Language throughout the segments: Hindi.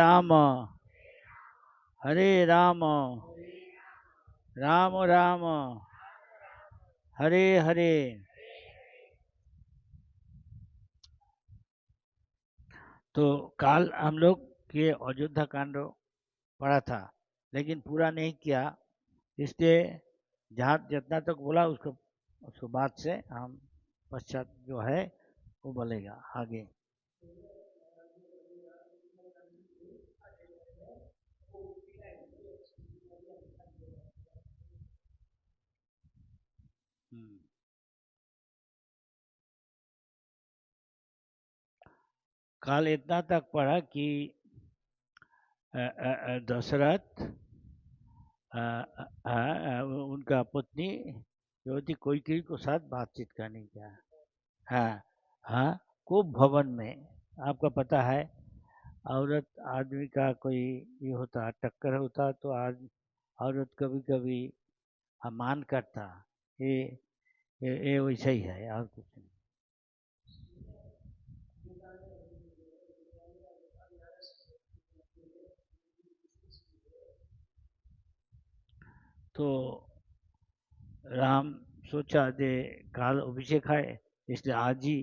राम हरे राम राम राम हरे हरे। तो काल हम लोग ये अयोध्या कांड पढ़ा था, लेकिन पूरा नहीं किया, इसलिए जहाँ जितना तक बोला उसको उसको बाद से हम पश्चात जो है वो बोलेगा आगे। काल इतना तक पढ़ा कि दशरथ उनका पत्नी जो थी कोई को साथ बातचीत करने का। हाँ हाँ, खूब भवन में आपका पता है, औरत आदमी का कोई ये होता टक्कर होता तो आज औरत कभी कभी मान करता, ये ये वैसा ही है और कुछ नहीं। तो राम सोचा जे काल अभिषेक है, इसलिए आज ही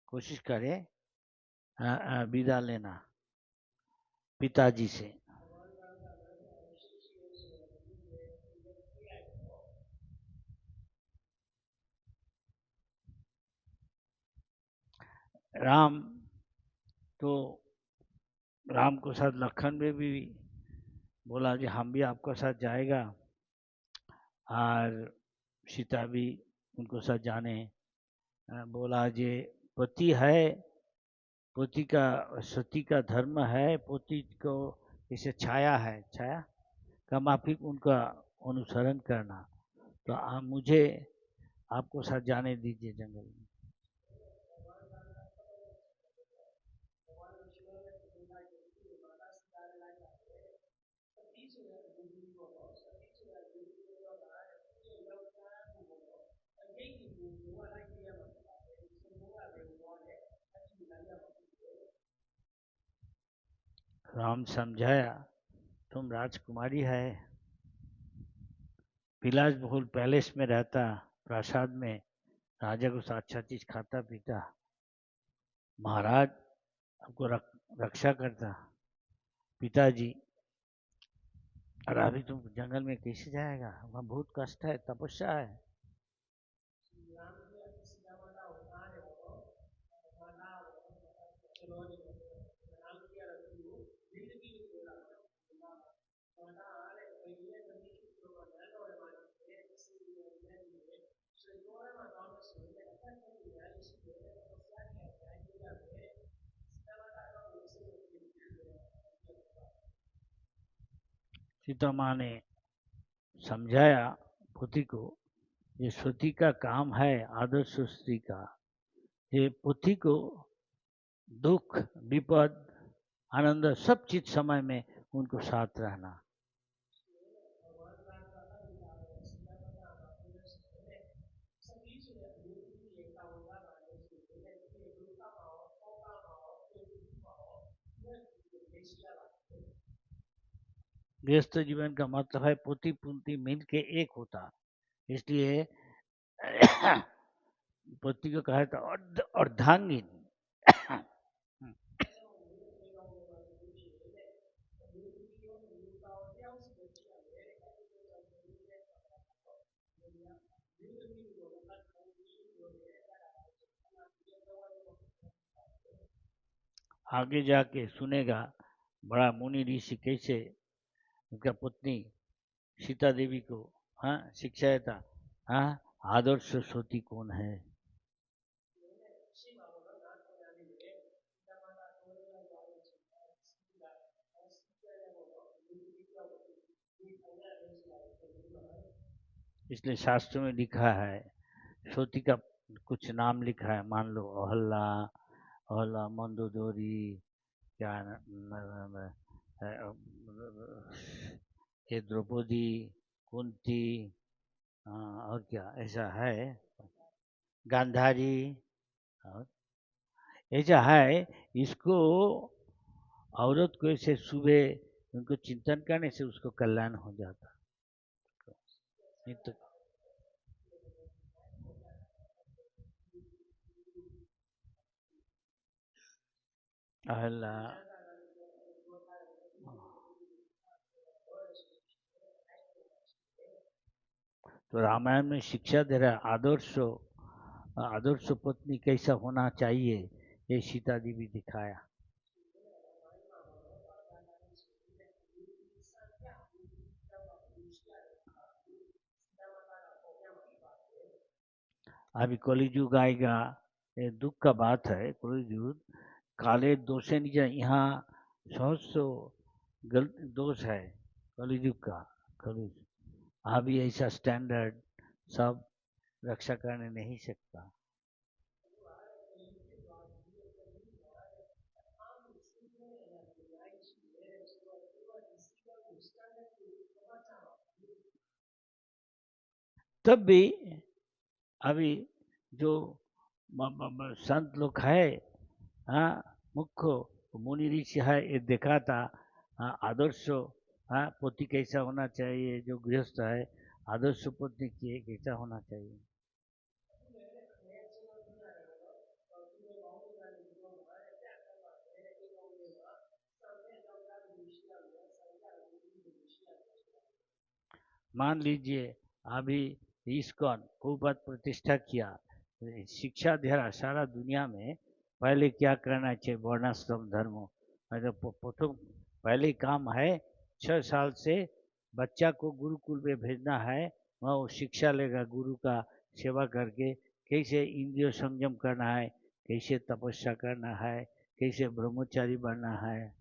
कोशिश करे विदा लेना पिताजी से। राम तो राम को साथ लखन में भी बोला कि हम भी आपको साथ जाएगा, और सीता भी उनको साथ जाने। बोला जे पति है, पति का सती का धर्म है, पति को जैसे छाया है, छाया का माफिक उनका अनुसरण करना, तो मुझे आपको साथ जाने दीजिए जंगल में। राम समझाया, तुम राजकुमारी है, बिलासबहुल पैलेस में रहता, प्रासाद में राजा को अच्छा चीज खाता पीता, महाराज आपको रक्षा करता, पिताजी, और अभी तुम जंगल में कैसे जाएगा, वहाँ बहुत कष्ट है, तपस्या है। सीता माँ ने समझाया पुत्री को, ये सती का काम है, आदर्श स्त्री का, ये पुत्री को दुख विपद आनंद सब चीज समय में उनको साथ रहना। गृहस्थ जीवन का मतलब है पोती पुंती मिल के एक होता, इसलिए पति को कहा था अर्धांगिन। आगे जाके सुनेगा बड़ा मुनि ऋषि कैसे उनका पत्नी सीता देवी को हाँ शिक्षा था, हाँ आदर्श सती कौन है। इसलिए शास्त्रों में लिखा है, सती का कुछ नाम लिखा है, मान लो अहल्ला, अहल्ला मंदोदरी, क्या ये द्रौपदी, कुंती, और क्या ऐसा है, गांधारी, और ऐसा है। इसको औरत को ऐसे सुबह उनको चिंतन करने से उसको कल्याण हो जाता। नहीं तो अहला तो रामायण में शिक्षा दे रहा है, आदर्श पत्नी कैसा होना चाहिए, ये सीता जी भी दिखाया। अभी कलिजुग आएगा, ये दुख का बात है। कलिजुग काले दोषे निज, यहाँ 100 गलत दोष है कलिजुग का। कलिजुग अभी ऐसा स्टैंडर्ड सब रक्षा करने नहीं सकता। तब भी अभी जो संत लोग है, हाँ, मुख्य मुनि ऋषि है, ये देखा था। हाँ, आदर्श, हाँ, पति कैसा होना चाहिए, जो गृहस्थ है आदर्श पत्नी की कैसा होना चाहिए। मान लीजिए अभी इस्कॉन खूब प्रतिष्ठा किया, शिक्षा दे रहा सारा दुनिया में। पहले क्या करना चाहिए, वर्णाश्रम धर्म, मतलब प्रथम पहले काम है 6 साल से बच्चा को गुरुकुल में भेजना है। वहाँ वो शिक्षा लेगा गुरु का सेवा करके, कैसे इंद्रिय संयम करना है, कैसे तपस्या करना है, कैसे ब्रह्मचारी बनना है।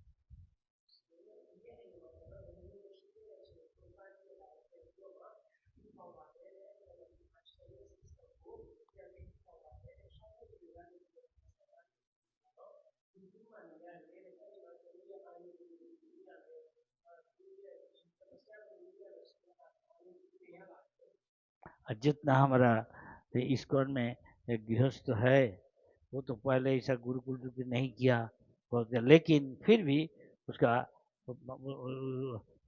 जितना हमारा इस्कॉन में एक गृहस्थ है, वो तो पहले ऐसा गुरुकुल नहीं किया, लेकिन फिर भी उसका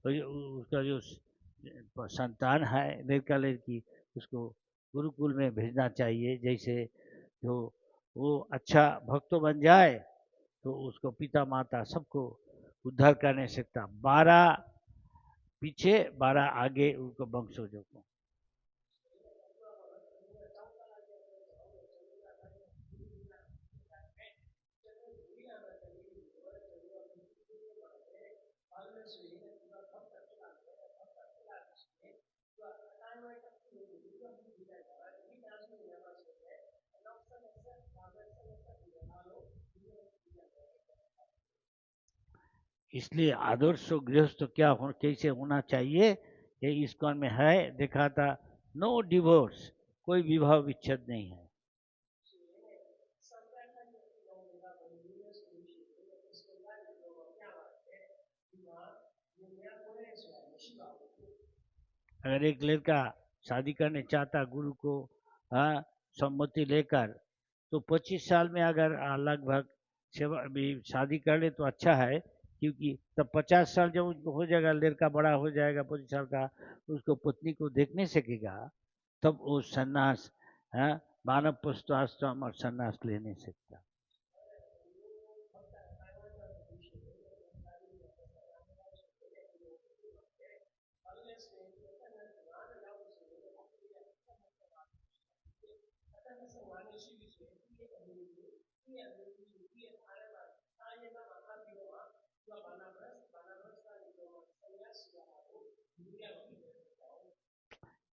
उसका जो संतान है लड़का लड़की, उसको गुरुकुल में भेजना चाहिए। जैसे जो वो अच्छा भक्त बन जाए तो उसको पिता माता सबको उद्धार करने सकता, 12 पीछे 12 आगे उनको वंशजों को। इसलिए आदर्श गृहस्थ क्या हो, कैसे होना चाहिए, ये इस्कॉन में है देखा था। नो डिवोर्स, कोई विवाह विच्छेद नहीं है। अगर एक लड़का शादी करने चाहता गुरु को, हाँ, सम्मति लेकर, तो 25 साल में अगर लगभग सेवा भी शादी कर ले तो अच्छा है। क्योंकि तब 50 साल जब उसको हो जाएगा, लड़का बड़ा हो जाएगा 25 साल का, उसको पत्नी को देख नहीं सकेगा, तब वो सन्यास, हाँ, वानप्रस्थ आश्रम और सन्यास ले नहीं सकता।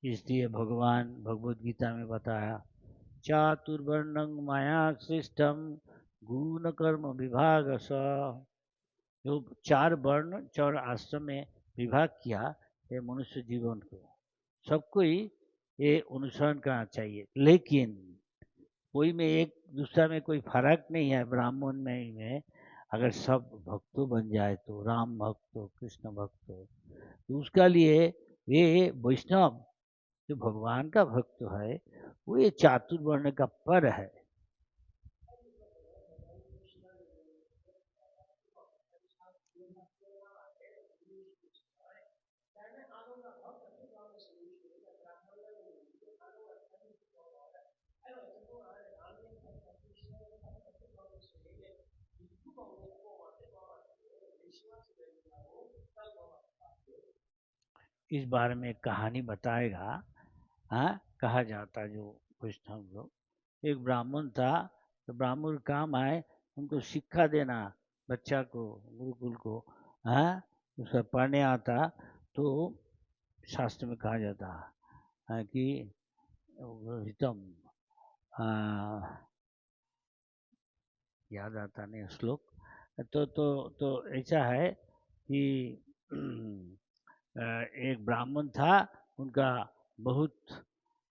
इसलिए भगवान भगवत गीता में बताया, चातुर्वर्णं माया सृष्टम गुण कर्म विभाग स। जो 4 वर्ण 4 आश्रम में विभाग किया है मनुष्य जीवन को, सबको ही ये अनुसरण करना चाहिए। लेकिन कोई में एक दूसरा में कोई फर्क नहीं है, ब्राह्मण में अगर सब भक्तों बन जाए तो, राम भक्त हो, कृष्ण भक्त हो, तो उसका लिए ये वैष्णव जो भगवान का भक्त है, वो ये चातुर्वर्ण का पर है। इस बारे में एक कहानी बताएगा। हाँ, कहा जाता जो पूछता हम लोग, एक ब्राह्मण था, तो ब्राह्मण काम आए उनको शिक्षा देना, बच्चा को, गुरुकुल को, हाँ, उसका पढ़ने आता, तो शास्त्र में कहा जाता है कि हितम, याद आता नहीं श्लोक, तो ऐसा है कि एक ब्राह्मण था, उनका बहुत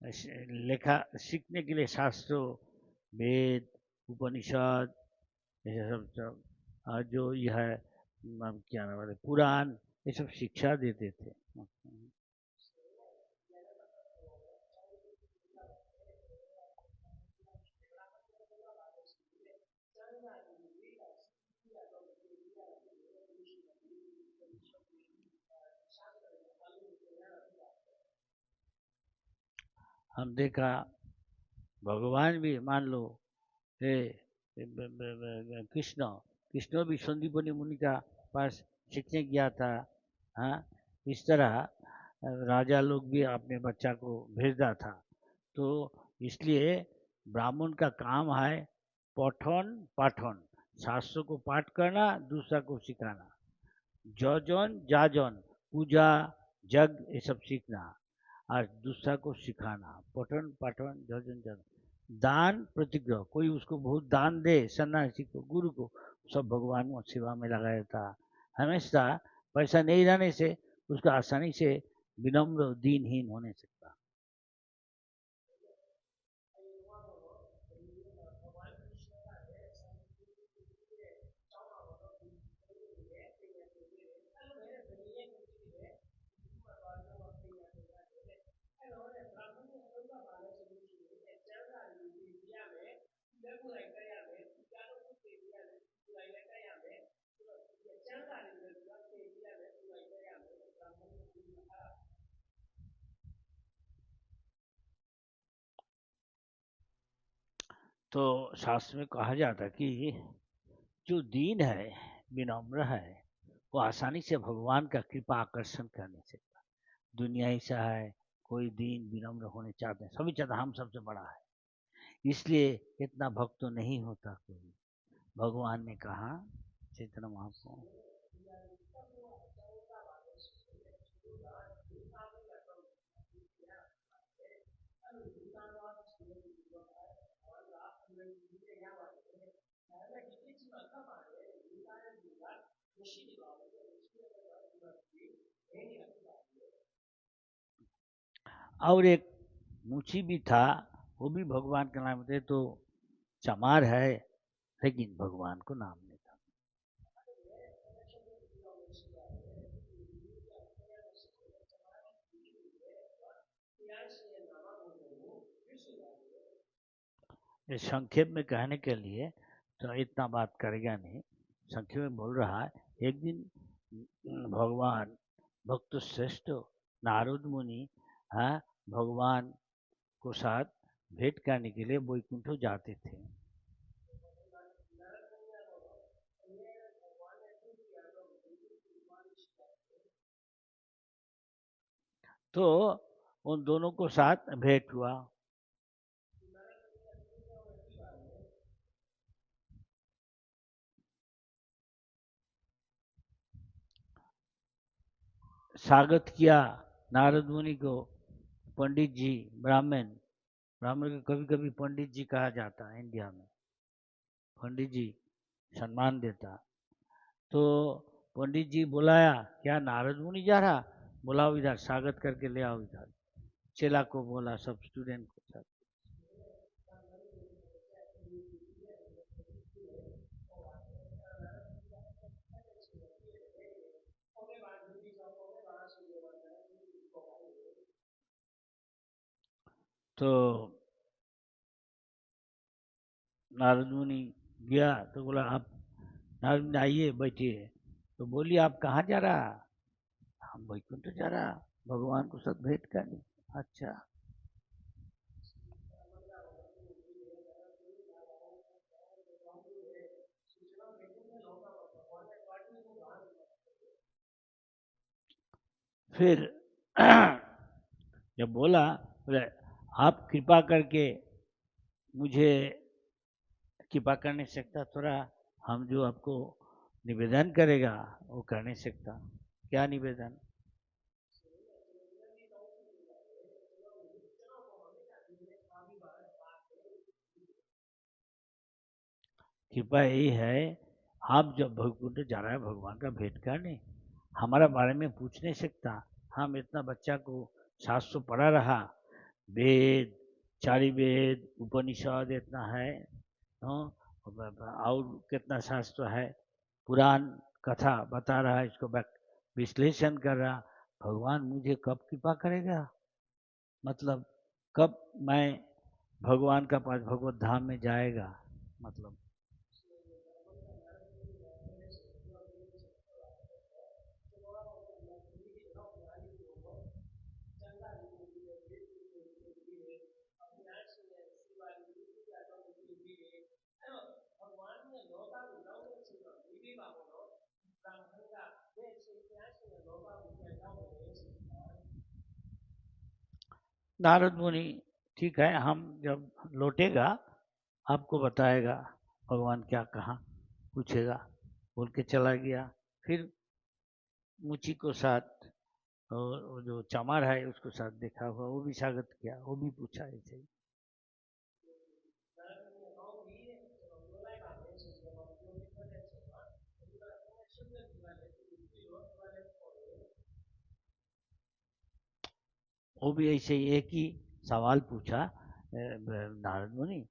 लेखा सीखने के लिए शास्त्रों, वेद, उपनिषद, ये सब जो यह है क्या नाम है, पुराण, ये सब शिक्षा देते थे। हम देखा भगवान भी मान लो, कृष्ण कृष्ण भी संदीपनी मुनि का पास सीखने गया था। हाँ, इस तरह राजा लोग भी अपने बच्चा को भेजता था। तो इसलिए ब्राह्मण का काम है पठन पाठन, शास्त्रों को पाठ करना, दूसरा को सिखाना, जजन जाजन, पूजा जग, ये सब सीखना और दूसरा को सिखाना, पठन पाठन जजन जन, दान प्रतिग्रह, कोई उसको बहुत दान दे, सन्यासी को, गुरु को, सब भगवान को सेवा में लगाया था। हमेशा पैसा नहीं रहने से उसका आसानी से विनम्र दीनहीन होने सकता। तो शास्त्र में कहा जाता कि जो दीन है, विनम्र है, वो आसानी से भगवान का कृपा आकर्षण कर नहीं सकता। दुनिया ऐसा है, कोई दीन विनम्र होने चाहते हैं, सभी चाहते हम सबसे बड़ा है, इसलिए इतना भक्त तो नहीं होता कोई। भगवान ने कहा चैतन्य महाप्रभु, और एक मुची भी था, वो भी भगवान का नाम थे, तो चमार है, लेकिन भगवान को नाम नहीं था। ये संक्षेप में कहने के लिए तो इतना बात करेगा नहीं, संक्षेप में बोल रहा है, एक दिन भगवान भक्त श्रेष्ठ नारद मुनि, हाँ, भगवान को साथ भेंट करने के लिए वैकुंठ जाते थे। तो उन दोनों को साथ भेंट हुआ। स्वागत किया नारद मुनि को, पंडित जी, ब्राह्मण, ब्राह्मण को कभी कभी पंडित जी कहा जाता है इंडिया में, पंडित जी सम्मान देता। तो पंडित जी बुलाया, क्या नारद मुनि जा रहा, बुलाओ इधर, स्वागत करके ले आओ इधर। चेला को बोला, सब स्टूडेंट को सब। तो नारद मुनि गया, तो बोला आप, नारद मुनि आइए बैठिए, तो बोली आप कहाँ जा रहा, हम वैकुंठ जा रहा, भगवान को सब भेंट करने। अच्छा, फिर जब बोला, बोले आप कृपा करके मुझे कृपा कर नहीं सकता, थोड़ा हम जो आपको निवेदन करेगा वो कर नहीं सकता। क्या निवेदन? कृपा यही है, आप जब भगवकुंड जा रहा है भगवान का भेंट करने, हमारा बारे में पूछ नहीं सकता। हम इतना बच्चा को शास्त्र पढ़ा रहा, वेद, चारि वेद, उपनिषद इतना है, हाँ, और कितना शास्त्र है, पुराण कथा बता रहा है, इसको विश्लेषण कर रहा। भगवान मुझे कब कृपा करेगा? मतलब कब मैं भगवान का पास भगवत धाम में जाएगा? मतलब नारद मुनि, ठीक है, हम जब लौटेगा आपको बताएगा भगवान क्या कहा, पूछेगा, बोल के चला गया। फिर मुचि को साथ और वो जो चमार है उसको साथ देखा हुआ, वो भी स्वागत किया, वो भी पूछा ऐसे ही। वो भी ऐसे ही एक ही सवाल पूछा, नारद मुनि,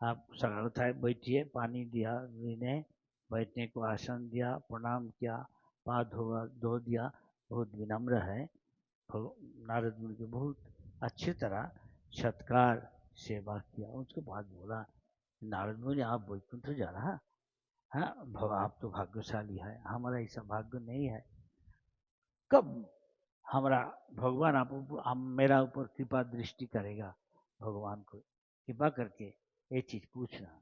आप शरारत है, बैठिए, पानी दिया ने, बैठने को आसन दिया, प्रणाम किया, पाँव धो दिया, बहुत विनम्र है। नारद मुनि को बहुत अच्छी तरह सत्कार सेवा किया। उसके बाद बोला, नारद मुनि आप वैकुंठ जा रहा, हाँ, आप तो भाग्यशाली है, हमारा ऐसा भाग्य नहीं है। कब हमारा भगवान हम मेरा ऊपर कृपा दृष्टि करेगा? भगवान को कृपा करके ये चीज पूछना।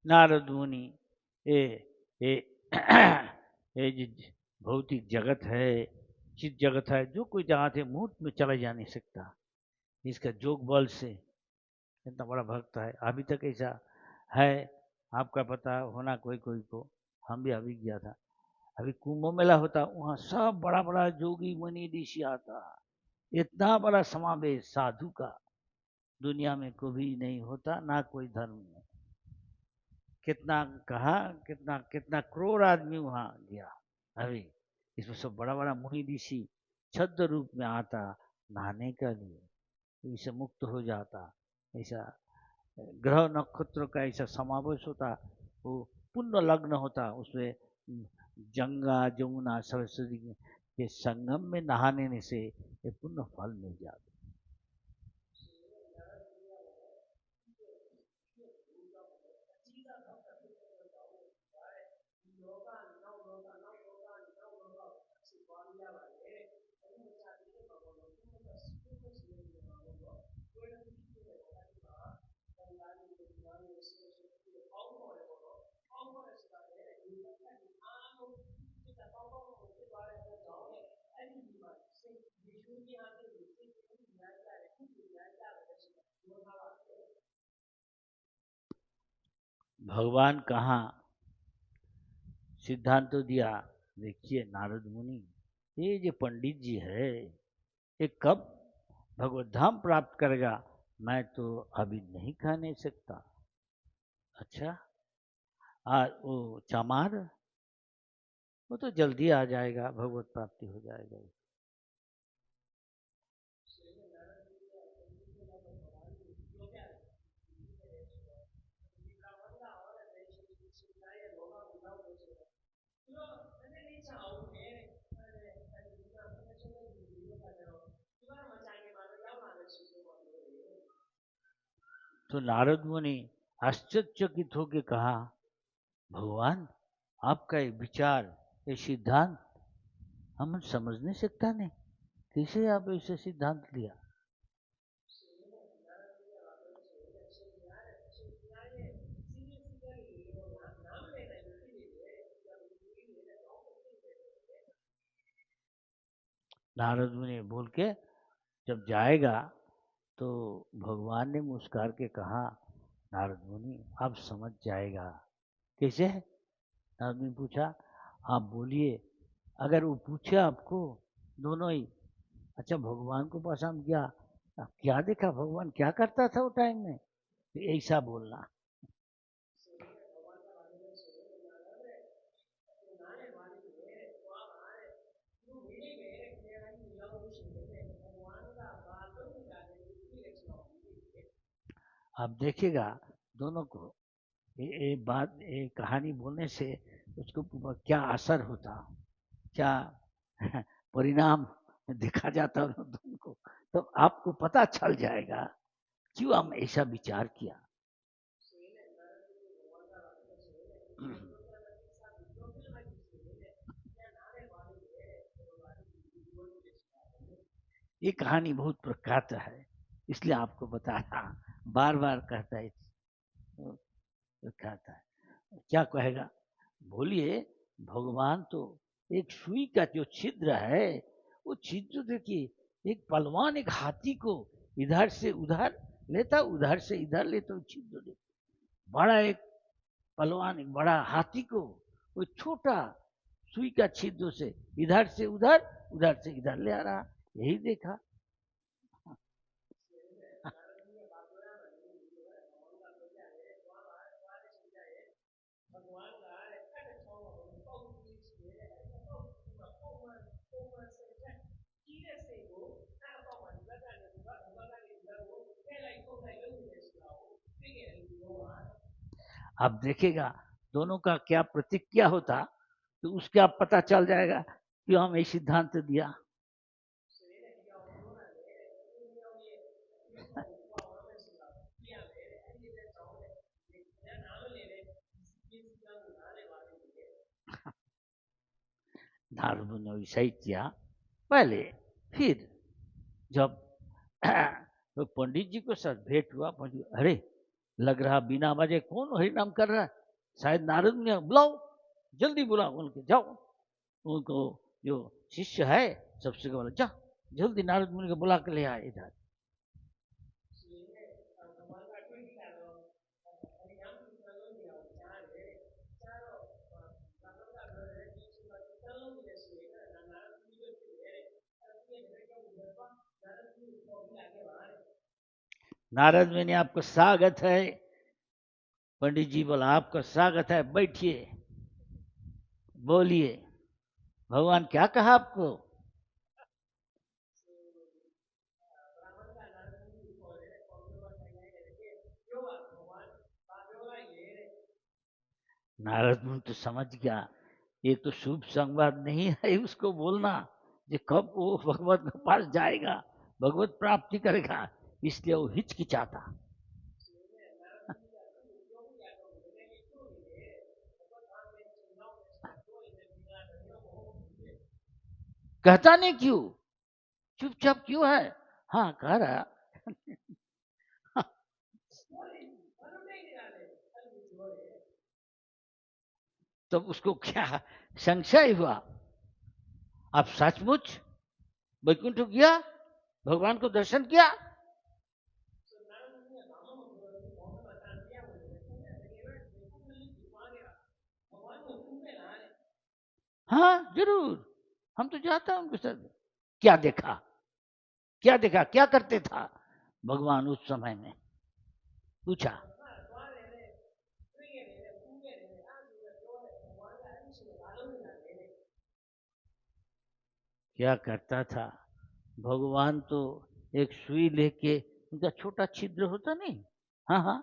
नारद मुनि, ये ये ये जो भौतिक जगत है, चित जगत है, जो कोई जहाँ से मुहूर्त में चला जा नहीं सकता, इसका जोग बल से इतना बड़ा भक्त है। अभी तक ऐसा है, आपका पता होना कोई कोई को, हम भी अभी गया था, अभी कुंभ मेला होता, वहाँ सब बड़ा बड़ा जोगी मुनि ऋषि आता, इतना बड़ा समावेश साधु का दुनिया में कभी नहीं होता, ना कोई धर्म में। कितना कहा, कितना कितना करोड़ आदमी वहाँ गया। अभी इसमें सब बड़ा बड़ा मुनि ऋषि छद्म रूप में आता नहाने के लिए, तो इससे मुक्त हो जाता। ऐसा ग्रह नक्षत्र का ऐसा समावेश होता, वो पुण्य लग्न होता, उसमें गंगा जमुना सरस्वती के संगम में नहाने से ये पुण्य फल मिल जाता। भगवान कहाँ सिद्धांत तो दिया। देखिए नारद मुनि, ये जो पंडित जी है, ये कब भगवत धाम प्राप्त करेगा, मैं तो अभी नहीं कह नहीं सकता। अच्छा, वो चमार, वो तो जल्दी आ जाएगा, भगवत प्राप्ति हो जाएगा। तो नारद मुनि आश्चर्यचकित होकर कहा, भगवान आपका ये विचार, ये सिद्धांत हम समझ नहीं सकता नहीं, कैसे आप ऐसे सिद्धांत लिया? नारद मुनि बोल के जब जाएगा तो भगवान ने मुस्कुरा के कहा, नारद मुनि आप समझ जाएगा। कैसे? नारद मुनि पूछा, आप बोलिए। अगर वो पूछे आपको दोनों ही, अच्छा भगवान को पास हम क्या क्या देखा, भगवान क्या करता था वो टाइम में, तो ऐसा बोलना। आप देखिएगा दोनों को ये बात, ये कहानी बोलने से उसको क्या असर होता, क्या परिणाम देखा जाता उन दोनों को, तो आपको पता चल जाएगा क्यों हम ऐसा विचार किया। ये कहानी बहुत प्रख्यात है, इसलिए आपको बताया, बार बार कहता है, प्रख्यात है। क्या कहेगा, बोलिए। भगवान तो एक सुई का जो छिद्र है, वो छिद्र देखिए, एक पहलवान एक हाथी को इधर से उधर लेता, उधर से इधर लेता, छिद्र देखिए, बड़ा एक पहलवान एक बड़ा हाथी को वो छोटा सुई का छिद्र से इधर से उधर, उधर से इधर ले आ रहा, यही देखा। आप देखेगा दोनों का क्या प्रतिक्रिया होता, तो उसके आप पता चल जाएगा कि हम ये सिद्धांत दिया। नारद ने वैसा ही किया पहले। फिर जब तो पंडित जी को साथ भेंट हुआ, पंडित, अरे लग रहा बिना वजह कौन हरि नाम कर रहा है, शायद नारद ने, बुलाओ जल्दी बुलाओ, उनके जाओ, उनको जो शिष्य है सबसे बोला, जा जल्दी नारद मुनि को बुला के ले आए इधर। नारद मुनि आपको स्वागत है। पंडित जी बोला, आपका स्वागत है, बैठिए, बोलिए भगवान क्या कहा आपको। नारद मुनि तो समझ गया ये तो शुभ संवाद नहीं है उसको बोलना, जो कब वो भगवत के पास जाएगा, भगवत प्राप्ति करेगा, इसलिए वो हिचकिचाता। कहता नहीं क्यों, चुपचाप क्यों है, हाँ कह रहा। तो उसको क्या संशय हुआ, आप सचमुच वैकुंठ गया, भगवान को दर्शन किया। हाँ जरूर, हम तो जाता उनके साथ। क्या देखा, क्या देखा, क्या करते था भगवान उस समय में, पूछा। क्या करता था भगवान, तो एक सुई लेके, उनका छोटा छिद्र होता नहीं, हाँ हाँ,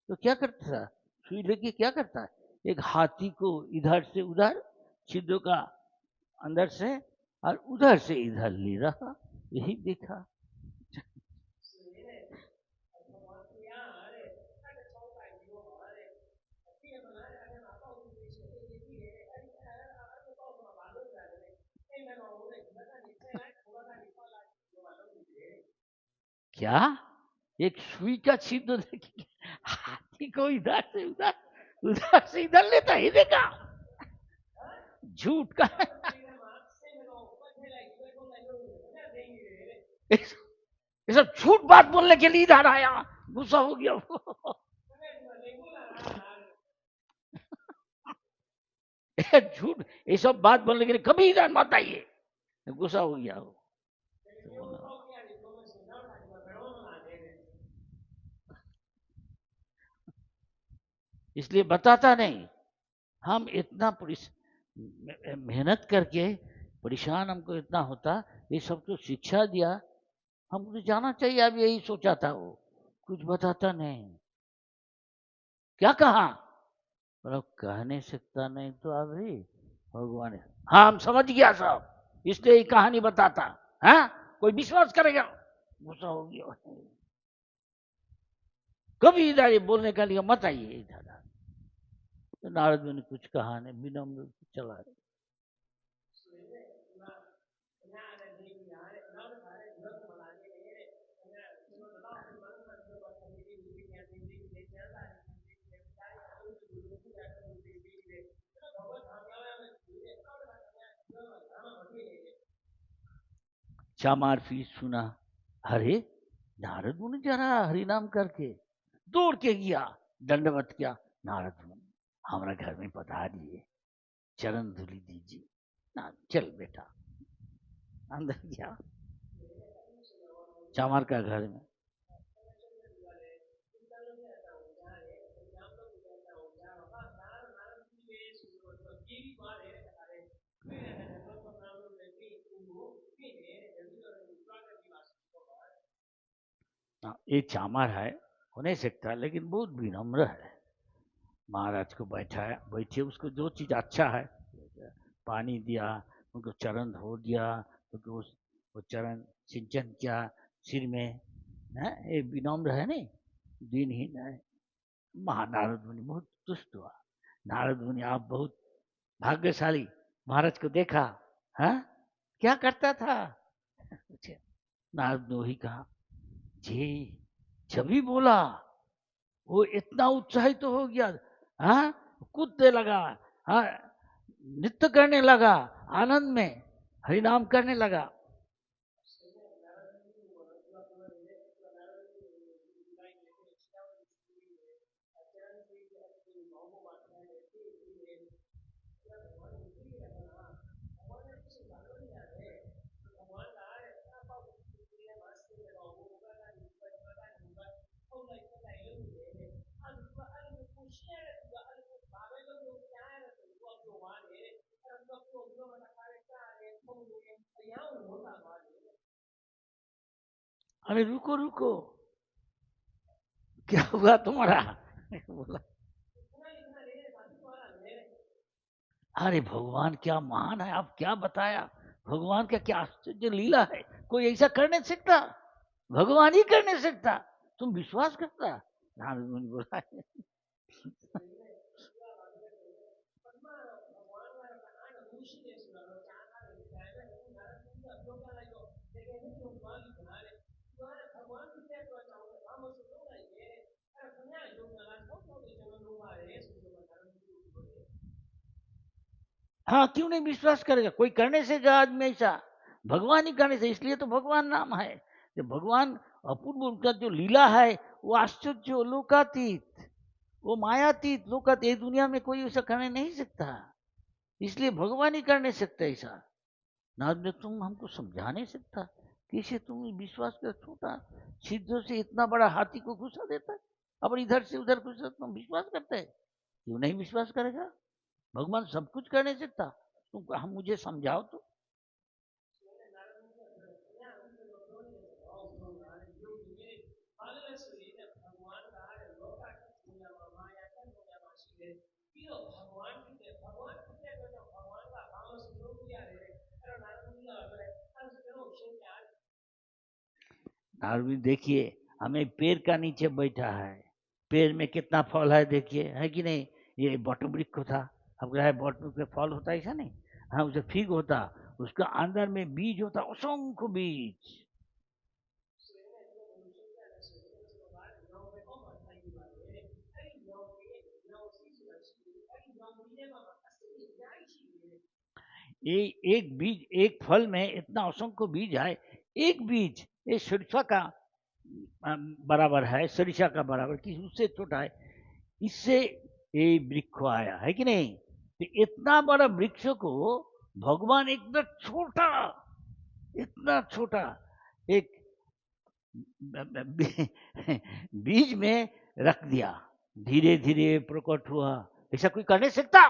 तो क्या करता था, सुई लेके क्या करता है, एक हाथी को इधर से उधर छिद्र का अंदर से और उधर से इधर ले रहा, यही देखा। क्या एक सुई का छिद्र देखिए, हाथी को इधर से उधर से इधर लेता ही देखा, झूठ का। ये सब झूठ बात बोलने के लिए इधर आया, गुस्सा हो गया वो। झूठ ये सब बात बोलने के लिए कभी इधर मत आइए, गुस्सा हो गया वो। इसलिए बताता नहीं, हम इतना मेहनत करके परेशान हमको इतना होता, ये सब तो शिक्षा दिया, हमको तो जाना चाहिए। अब यही सोचा था वो, कुछ बताता नहीं। क्या कहा, मतलब कह नहीं सकता, नहीं तो अभी भगवान है। हाँ हम समझ गया सब, इसलिए ये कहानी बताता। हाँ कोई विश्वास करेगा, गुस्सा हो गया। कभी इधर ये बोलने का लिए मत आइए इधर। तो नारद मुनि ने कुछ कहा नहीं, विनम्र चला रहे। चामार फिर सुना, अरे नारद मुनि जरा हरिनाम करके दौड़ के गया, दंडवत किया। नारद मुनि हमारा घर में पधारिए, चरण धूलि दीजिए ना। चल बेटा, अंदर गया चामार का घर में। ये चामार है, हो नहीं सकता, लेकिन बहुत विनम्र है। महाराज को बैठाया, बैठे, उसको जो चीज अच्छा है, पानी दिया, उनको चरण धो दिया, उनको वो चरण सिंचन किया सिर में, है ये विनम्र है नहीं, दिनहीन है। महानारद मुनि बहुत तुष्ट हुआ। नारद मुनि आप बहुत भाग्यशाली, महाराज को देखा। हाँ क्या करता था, नारद ने वही कहा, जी जब भी बोला वो इतना उत्साहित तो हो गया। हाँ कूदने लगा, हाँ नृत्य करने लगा, आनंद में हरिनाम करने लगा। अरे रुको रुको, क्या हुआ तुम्हारा, बोला अरे भगवान क्या महान है, आप क्या बताया, भगवान का क्या आश्चर्य लीला है, कोई ऐसा कर नहीं सकता, भगवान ही कर नहीं सकता, तुम विश्वास करता। नारद मुनि बोला हाँ क्यों नहीं विश्वास करेगा, कोई करने से का आदमी ऐसा, भगवान ही करने से, इसलिए तो भगवान नाम है। जो भगवान अपूर्व, उनका जो लीला है वो आश्चर्य, लोकातीत, वो मायातीत, लोकातीत, ये दुनिया में कोई ऐसा करने नहीं सकता, इसलिए भगवान ही कर नहीं सकता ऐसा। नारद ने तुम हमको समझा नहीं सकता, कैसे तुम विश्वास कर, छोटा सिद्धों से इतना बड़ा हाथी को घुसा देता है, अब इधर से उधर घुसा, तुम विश्वास करते हैं, क्यों नहीं विश्वास करेगा, भगवान सब कुछ कर नहीं सकता, तुम हम मुझे समझाओ तो। नारद देखिए, हमें पेड़ का नीचे बैठा है, पेड़ में कितना फल है देखिए, है कि नहीं, ये बट वृक्ष था, अब है बट वृक्ष में फल होता है ऐसा नहीं, हाँ उसे फिग होता, उसका अंदर में बीज होता, असंख्य बीज। एक बीज, एक फल में इतना असंख्य बीज है। एक बीज ये सरिषा का बराबर है, सरिषा का बराबर कि उससे छोटा है। इससे ये वृक्ष आया है कि नहीं। तो इतना बड़ा वृक्ष को भगवान इतना छोटा, इतना छोटा एक बीज में रख दिया, धीरे धीरे प्रकट हुआ। ऐसा कोई कर नहीं सकता।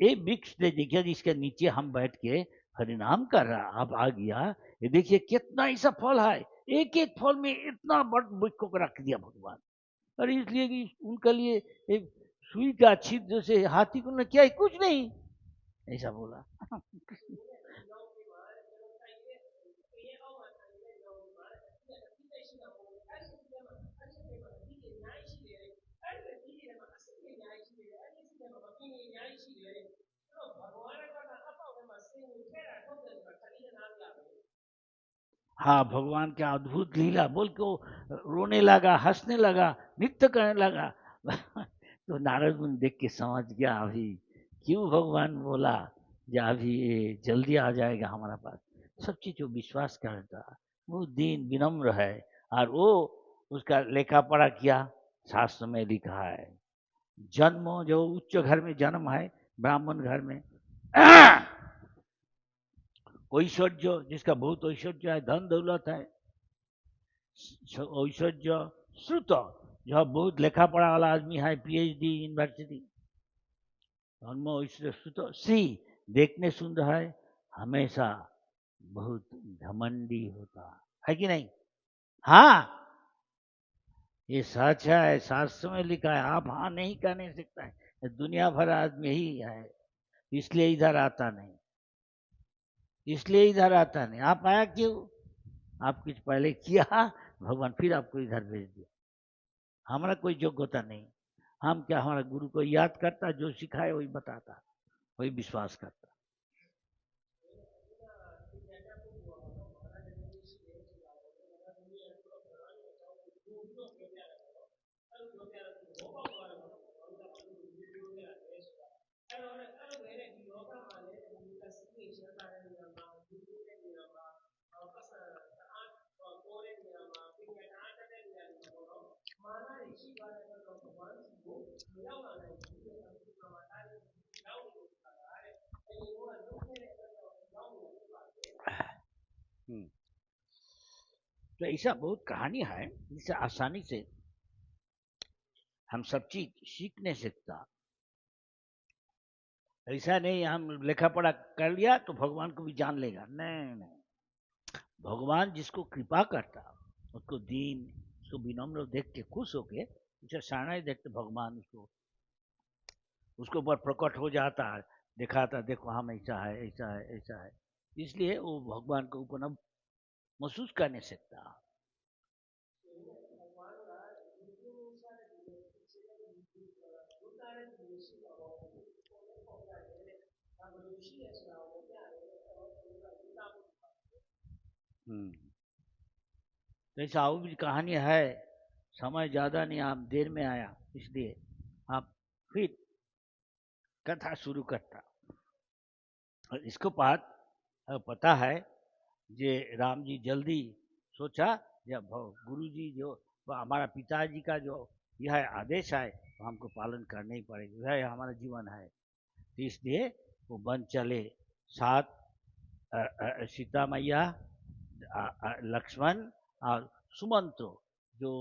ये वृक्ष देखिए, इसके नीचे हम बैठ के हरिनाम कर रहा, अब आ गया। ये देखिए कितना ऐसा फल है, एक एक फल में इतना बड़ा वृक्ष को रख दिया भगवान। और इसलिए कि उनके लिए एक सुई का छिद्र से हाथी को न किया, कुछ नहीं ऐसा बोला। हाँ, भगवान क्या अद्भुत लीला बोल के वो रोने लगा, हंसने लगा, नृत्य करने लगा। तो नारद मुनि देख के समझ गया अभी क्यों भगवान बोला कि अभी ये जल्दी आ जाएगा हमारा पास। सब चीज जो विश्वास करता, वो दीन विनम्र है। और वो उसका लेखा पढ़ा किया, शास्त्र में लिखा है। जन्म जो उच्च घर में जन्म है, ब्राह्मण घर में, ऐश्वर्य जिसका बहुत ऐश्वर्य है, धन दौलत है, ऐश्वर्य, श्रुत जो बहुत लेखा पढ़ा वाला आदमी है, पीएचडी यूनिवर्सिटी, धर्म ऐश्वर्य श्रुत, श्री देखने सुंदर है, हमेशा बहुत घमंडी होता है कि नहीं। हाँ, ये सच है, शास्त्र में लिखा है, आप हाँ नहीं कहने सकता है। दुनिया भर आदमी ही है, इसलिए इधर आता नहीं, इसलिए इधर आता नहीं। आप आया क्यों? आप कुछ पहले किया, भगवान फिर आपको इधर भेज दिया। हमारा कोई योग्यता नहीं। हम क्या, हमारा गुरु को याद करता, जो सिखाए वही बताता, वही विश्वास करता। तो ऐसा बहुत कहानी है जिसे आसानी से हम सब चीज सीख नहीं सकता। ऐसा नहीं हम लेखा पढ़ा कर लिया तो भगवान को भी जान लेगा, नहीं नहीं। भगवान जिसको कृपा करता, उसको दीन, उसको विनम्र देख के खुश होके, उसे शरणाई देखते भगवान उसको, उसके ऊपर प्रकट हो जाता है, दिखाता, देखो हम ऐसा है, ऐसा है, ऐसा है। इसलिए वो भगवान को ऊपर महसूस कर नहीं सकता। तो ऐसा और भी कहानी है, समय ज्यादा नहीं, आप देर में आया इसलिए आप फिर कथा शुरू करता। और इसको बाद पता है जे राम जी जल्दी सोचा, जब गुरु जी जो हमारा पिताजी का जो यह आदेश है तो हमको पालन करना ही पड़ेगा, यह हमारा जीवन है। तो इसलिए वो बन चले साथ, सीता मैया, लक्ष्मण और सुमंत्र जो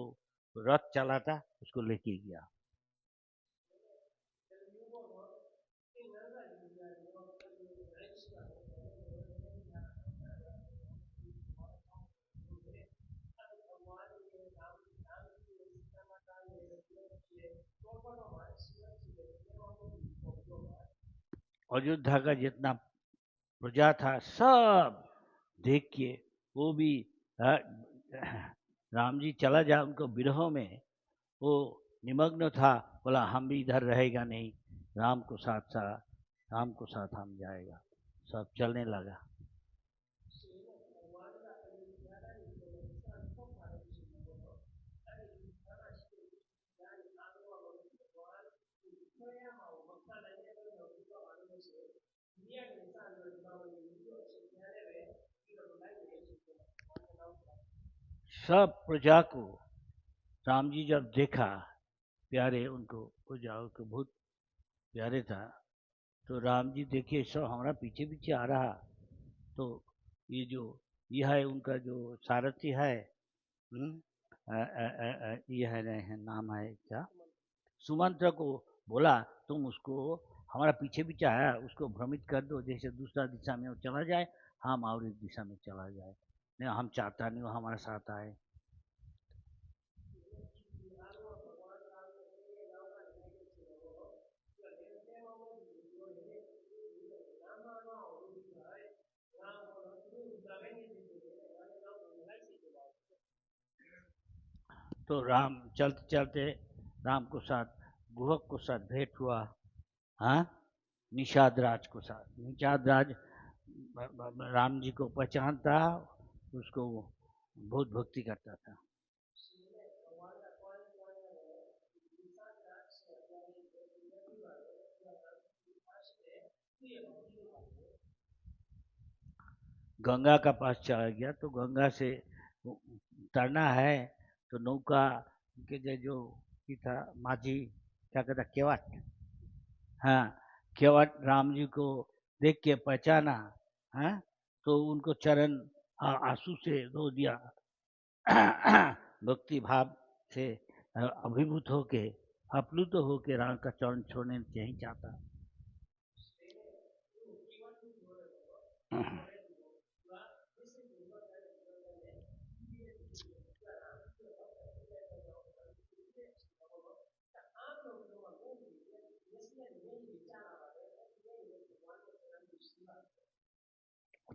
रथ चला था उसको लेके गया। अयोध्या का जितना प्रजा था सब देख के वो भी राम जी चला जा उनको विरह में वो निमग्न था, बोला हम भी इधर रहेगा नहीं, राम को साथ साथ राम को साथ हम जाएगा। सब चलने लगा। सब प्रजा को राम जी जब देखा, प्यारे उनको प्रजाओं को बहुत प्यारे था, तो राम जी देखिए सब हमारा पीछे पीछे आ रहा। तो ये जो यह है उनका जो सारथी है, ये है नाम है क्या, सुमंत्र को बोला तुम उसको हमारा पीछे पीछे आया उसको भ्रमित कर दो, जैसे दूसरा दिशा में वो चला जाए, हम और एक दिशा में चला जाए, नहीं हम चाहता नहीं वो हमारे साथ आए। तो राम चलते चलते राम को साथ गुहक को साथ भेंट हुआ। हाँ, निषाद राज को साथ, निषाद राज राम जी को पहचानता, उसको बहुत भक्ति करता था। गंगा का पास चला गया, तो गंगा से तरना है, तो नौका के जो की था माझी क्या कहता केवट, हाँ केवट राम जी को देख के पहचाना, हाँ तो उनको चरण आंसू से रो दिया। भक्ति भाव से अभिभूत होके अप्लुत होके राम का चरण छोड़ने नहीं चाहता।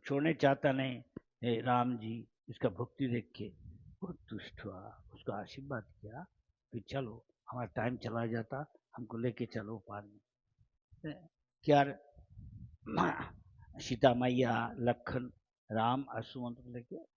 छोड़ने चाहता नहीं। राम जी इसका भक्ति देख के बहुत तुष्ट हुआ, उसको आशीर्वाद किया कि चलो हमारा टाइम चला जाता, हमको लेके चलो पार में। क्या सीता मैया लखन राम और सुमंत्र लेके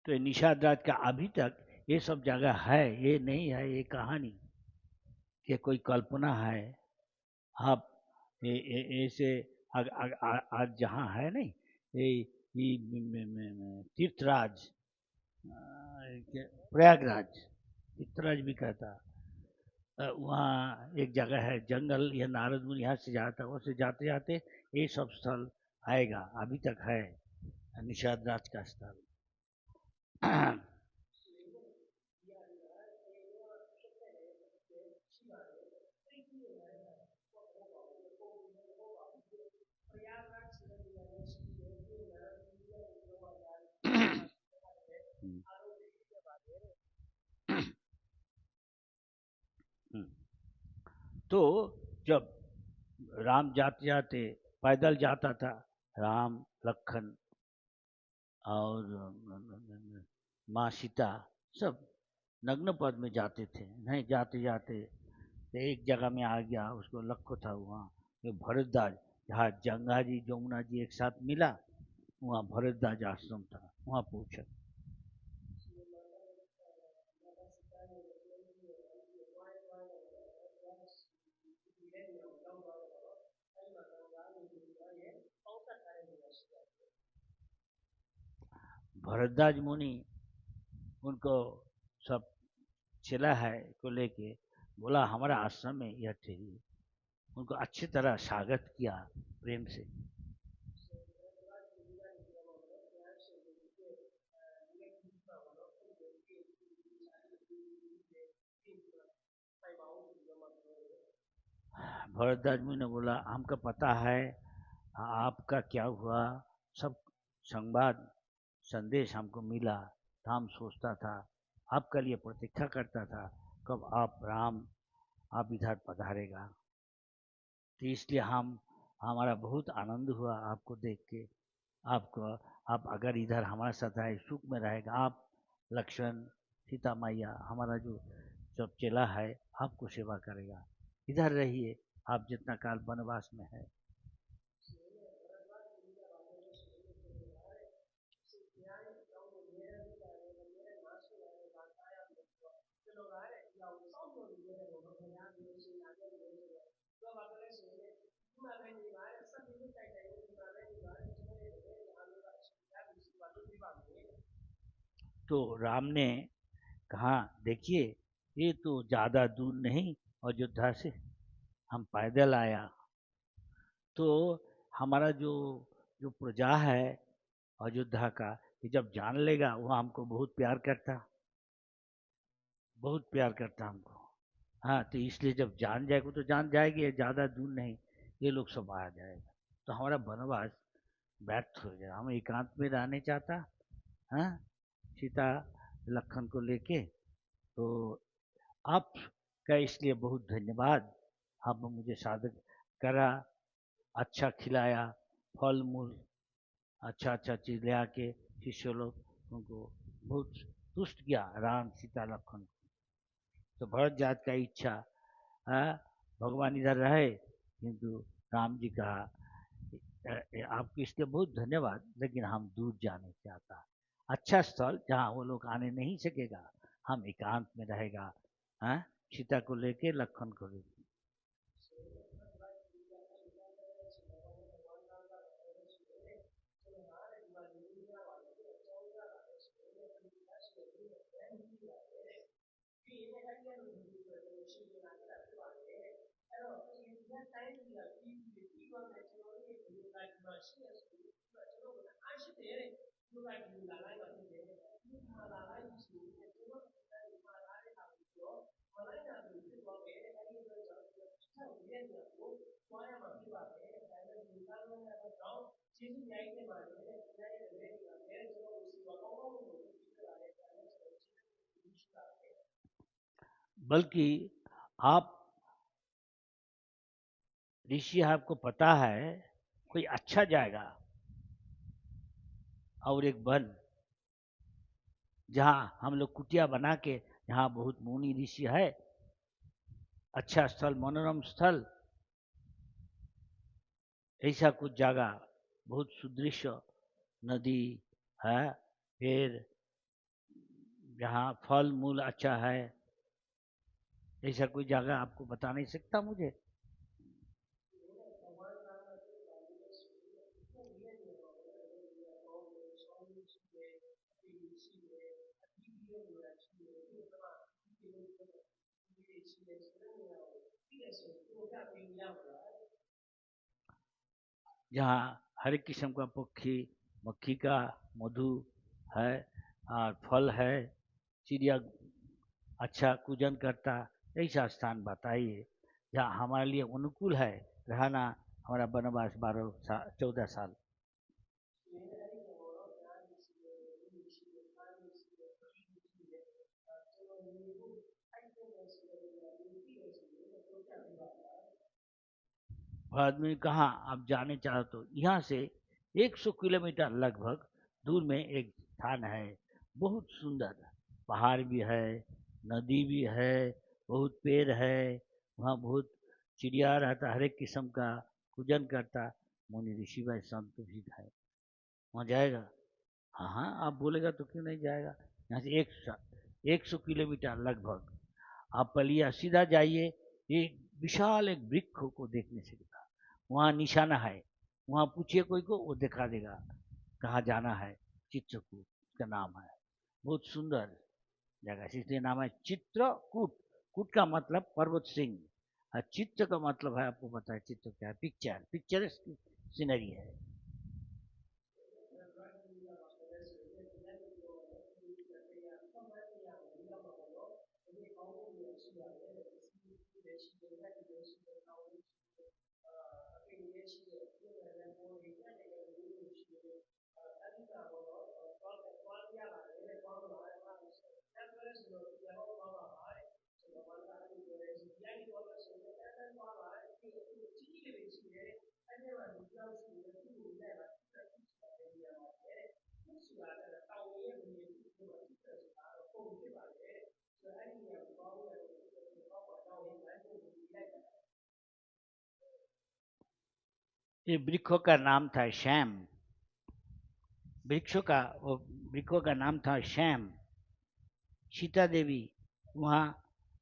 तो निषाद राज का अभी तक ये सब जगह है, ये नहीं है ये कहानी, ये कोई कल्पना है। आप ऐसे आज जहाँ है नहीं, ये तीर्थराज, प्रयागराज, तीर्थराज भी कहता, वहाँ एक जगह है जंगल, यह नारद मुनि यहाँ से जाता, वहाँ से जाते जाते ये सब स्थल आएगा, अभी तक है निषाद राज का स्थल। तो जब राम जाते जाते पैदल जाता था, राम लखन और माँ सीता सब नग्न पद में जाते थे, नहीं जाते जाते एक जगह में आ गया, उसको लक्ष्य था वहाँ ये भरद्वाज, जहाँ गंगा जी जमुना जी एक साथ मिला, वहाँ भरद्वाज आश्रम था, वहाँ पहुँचा। भरद्वाज मुनि उनको सब चला है को लेके बोला हमारा आश्रम में यह ठहरिए, उनको अच्छी तरह स्वागत किया प्रेम से। भरद्वाज मुनि ने बोला हमको पता है आपका क्या हुआ, सब संवाद संदेश हमको मिला, तो हम सोचता था आपके लिए प्रतीक्षा करता था कब आप राम आप इधर पधारेगा, तो इसलिए हम हमारा बहुत आनंद हुआ आपको देख के। आपको, आप अगर इधर हमारे साथ आए, सुख में रहेगा। आप लक्ष्मण, सीता मैया, हमारा जो सब चेला है आपको सेवा करेगा। इधर रहिए, आप जितना काल वनवास में है। तो राम ने कहा, देखिए ये तो ज़्यादा दूर नहीं, अयोध्या से हम पैदल आया। तो हमारा जो जो प्रजा है अयोध्या का, ये जब जान लेगा वो हमको बहुत प्यार करता, बहुत प्यार करता हमको। हाँ, तो इसलिए जब जान जाएगा तो जान जाएगी, ये ज़्यादा दूर नहीं, ये लोग सब आ जाएगा। तो हमारा वनवास व्यर्थ हो गया। हम एकांत में रहने चाहता, हाँ, सीता लखन को लेके। तो आपका इसलिए बहुत धन्यवाद। आप मुझे साधक करा, अच्छा खिलाया, फल मूल अच्छा अच्छा चीज ले आके शिष्य लोग उनको बहुत तुष्ट किया, राम सीता लखन। तो भरत जात का इच्छा, हाँ, भगवान इधर रहे, किंतु राम जी कहा, आपको इसके बहुत धन्यवाद, लेकिन हम दूर जाने चाहता, अच्छा स्थल जहाँ वो लोग आने नहीं सकेगा, हम एकांत में रहेगा, हाँ, सीता को लेके लखन को लेके। बल्कि आप ऋषि, आपको पता है कोई अच्छा जाएगा और एक वन जहाँ हम लोग कुटिया बना के, जहाँ बहुत मुनि ऋषि है, अच्छा स्थल, मनोरम स्थल, ऐसा कुछ जगह, बहुत सुदृश्य नदी है, फिर जहाँ फल मूल अच्छा है, ऐसा कोई जगह आपको बता नहीं सकता मुझे? जहाँ हर एक किस्म का पक्षी, मक्खी का मधु है, और फल है, चिड़िया अच्छा कूजन करता, ऐसा स्थान बताइए जहाँ हमारे लिए अनुकूल है रहना, हमारा वनवास 14 साल। आदमी कहाँ आप जाने चाहो तो यहाँ से 100 किलोमीटर लगभग दूर में एक स्थान है, बहुत सुंदर, पहाड़ भी है, नदी भी है, बहुत पेड़ है, वहाँ बहुत चिड़िया रहता, हर एक किस्म का पूजन करता, मुनि ऋषि भाई संत भी है, वहाँ जाएगा? हाँ हाँ, आप बोलेगा तो क्यों नहीं जाएगा। यहाँ से 100 किलोमीटर लगभग आप पलिया सीधा जाइए, एक विशाल एक वृक्ष को देखने से दिखा, वहाँ निशाना है, वहाँ पूछिए कोई को, वो दिखा देगा कहाँ जाना है। चित्रकूट का नाम है, बहुत सुंदर जगह, इसलिए नाम है चित्रकूट। कूट का मतलब पर्वत सिंह, और चित्र का मतलब है, आपको पता है चित्र क्या है? पिक्चर, पिक्चर सीनरी है। ये वृक्षों का नाम था श्याम। वृक्षों का नाम था श्याम। सीता देवी वहाँ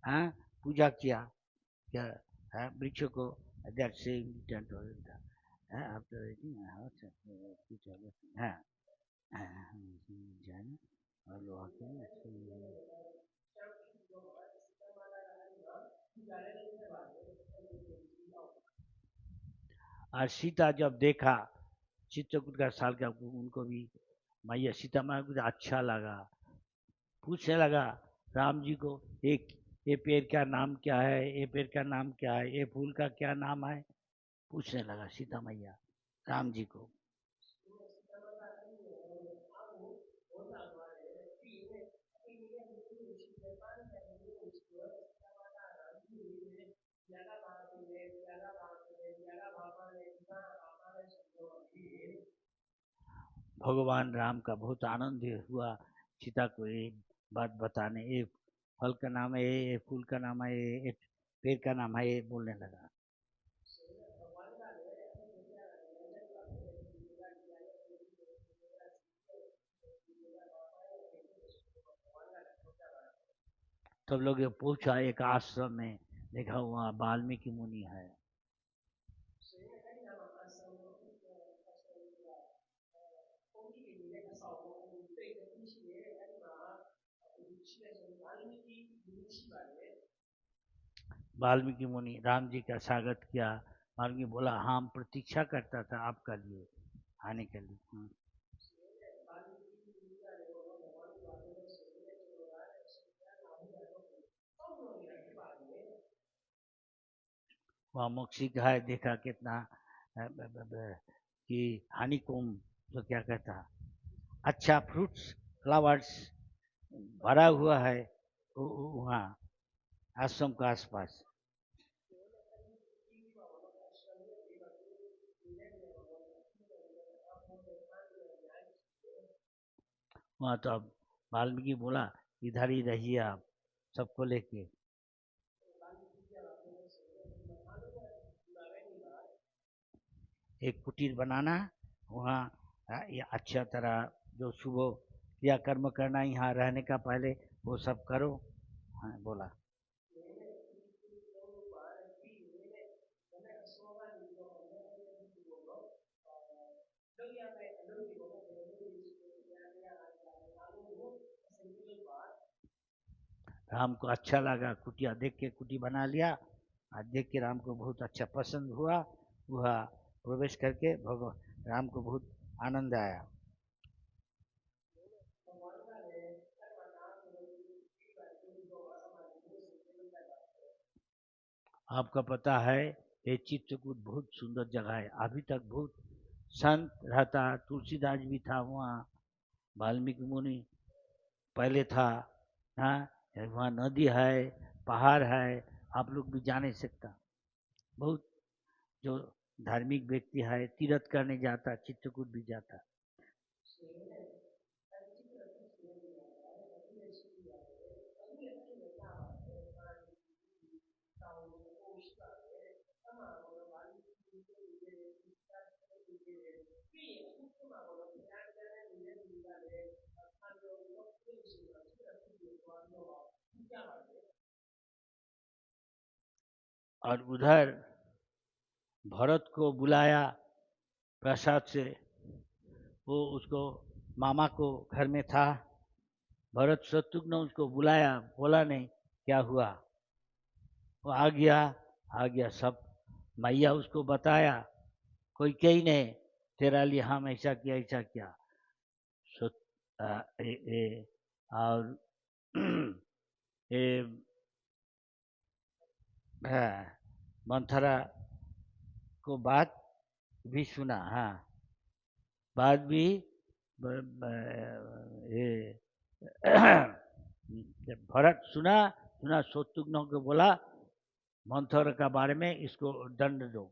हाँ पूजा किया क्या वृक्षों को that same temple after eating a house हाँ जाना और walking और सीता जब देखा चित्रकूट का साल का उनको भी मैया सीता माँ को अच्छा लगा, पूछने लगा राम जी को एक ये पेड़ का नाम क्या है, ये पेड़ का नाम क्या है, ये फूल का क्या नाम है, पूछने लगा सीता मैया राम जी को। भगवान राम का बहुत आनंद हुआ सीता को ये बात बताने, ये फल का नाम है, ये फूल का नाम है, ये पेड़ का नाम है, ये बोलने लगा। तब लोग पूछा एक आश्रम में, देखा वहाँ वाल्मीकि मुनि है। वाल्मीकि मुनि राम जी का स्वागत किया। वाल्मीकि बोला हाँ प्रतीक्षा करता था आपका लिए आने के लिए। वहाँ मोक्षी का है, देखा कितना कि हनीकॉम तो क्या कहता, अच्छा फ्रूट्स फ्लावर्स भरा हुआ है वहाँ आश्रम के आसपास। वहाँ तो अब वाल्मीकि बोला इधर ही रहिए आप सबको लेके। एक कुटीर बनाना वहाँ ये अच्छा तरह जो सुबह क्रिया कर्म करना यहाँ रहने का पहले वो सब करो। हाँ बोला राम को अच्छा लगा, कुटिया देख के कुटी बना लिया और देख के राम को बहुत अच्छा पसंद हुआ। वह प्रवेश करके भगवान राम को बहुत आनंद आया। आपका पता है ये चित्रकूट बहुत सुंदर जगह है, अभी तक बहुत संत रहता, तुलसीदास भी था वहाँ, वाल्मीकि मुनि पहले था। हाँ वहाँ नदी है, पहाड़ है, आप लोग भी जा नहीं सकता। बहुत जो धार्मिक व्यक्ति है तीर्थ करने जाता, चित्रकूट भी जाता। और उधर भरत को बुलाया प्रसाद से, वो उसको मामा को घर में था, भरत शत्रुघ्न उसको बुलाया, बोला नहीं क्या हुआ, वो आ गया सब मैया उसको बताया, कोई कही नहीं तेरा लिए हम ऐसा किया ऐसा किया। और ये मंथरा को बात भी सुना। हाँ बात भी ये भरत सुना शत्रुघ्न को बोला मंथर का बारे में इसको दंड दो,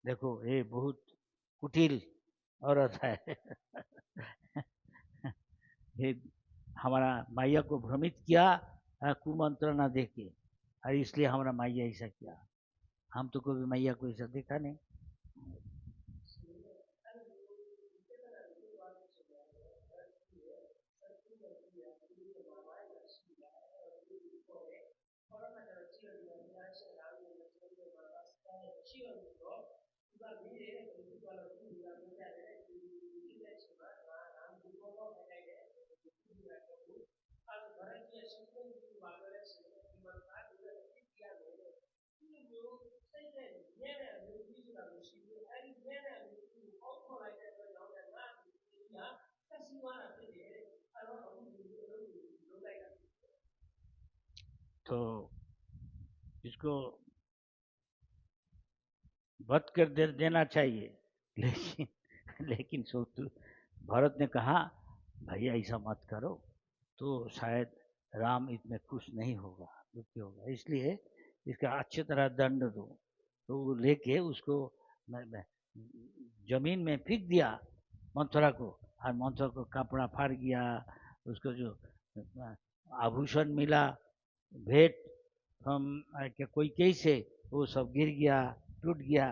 देखो ये बहुत कुटिल औरत है। ये हमारा मैया को भ्रमित किया कुमंत्रणा दे के, और इसलिए हमारा मैया ऐसा किया। हम तो कभी मैया को ऐसा देखा नहीं। तो इसको वध कर देना चाहिए, लेकिन लेकिन सोचू भरत ने कहा भैया ऐसा मत करो, तो शायद राम इसमें खुश नहीं होगा, दुखी होगा, इसलिए इसका अच्छी तरह दंड दो। तो वो लेके उसको मैं जमीन में फेंक दिया मंथरा को, और मंथरा को कपड़ा फाड़ गया, उसको जो आभूषण मिला भेंट हम कोई कैसे, वो सब गिर गया, टूट गया।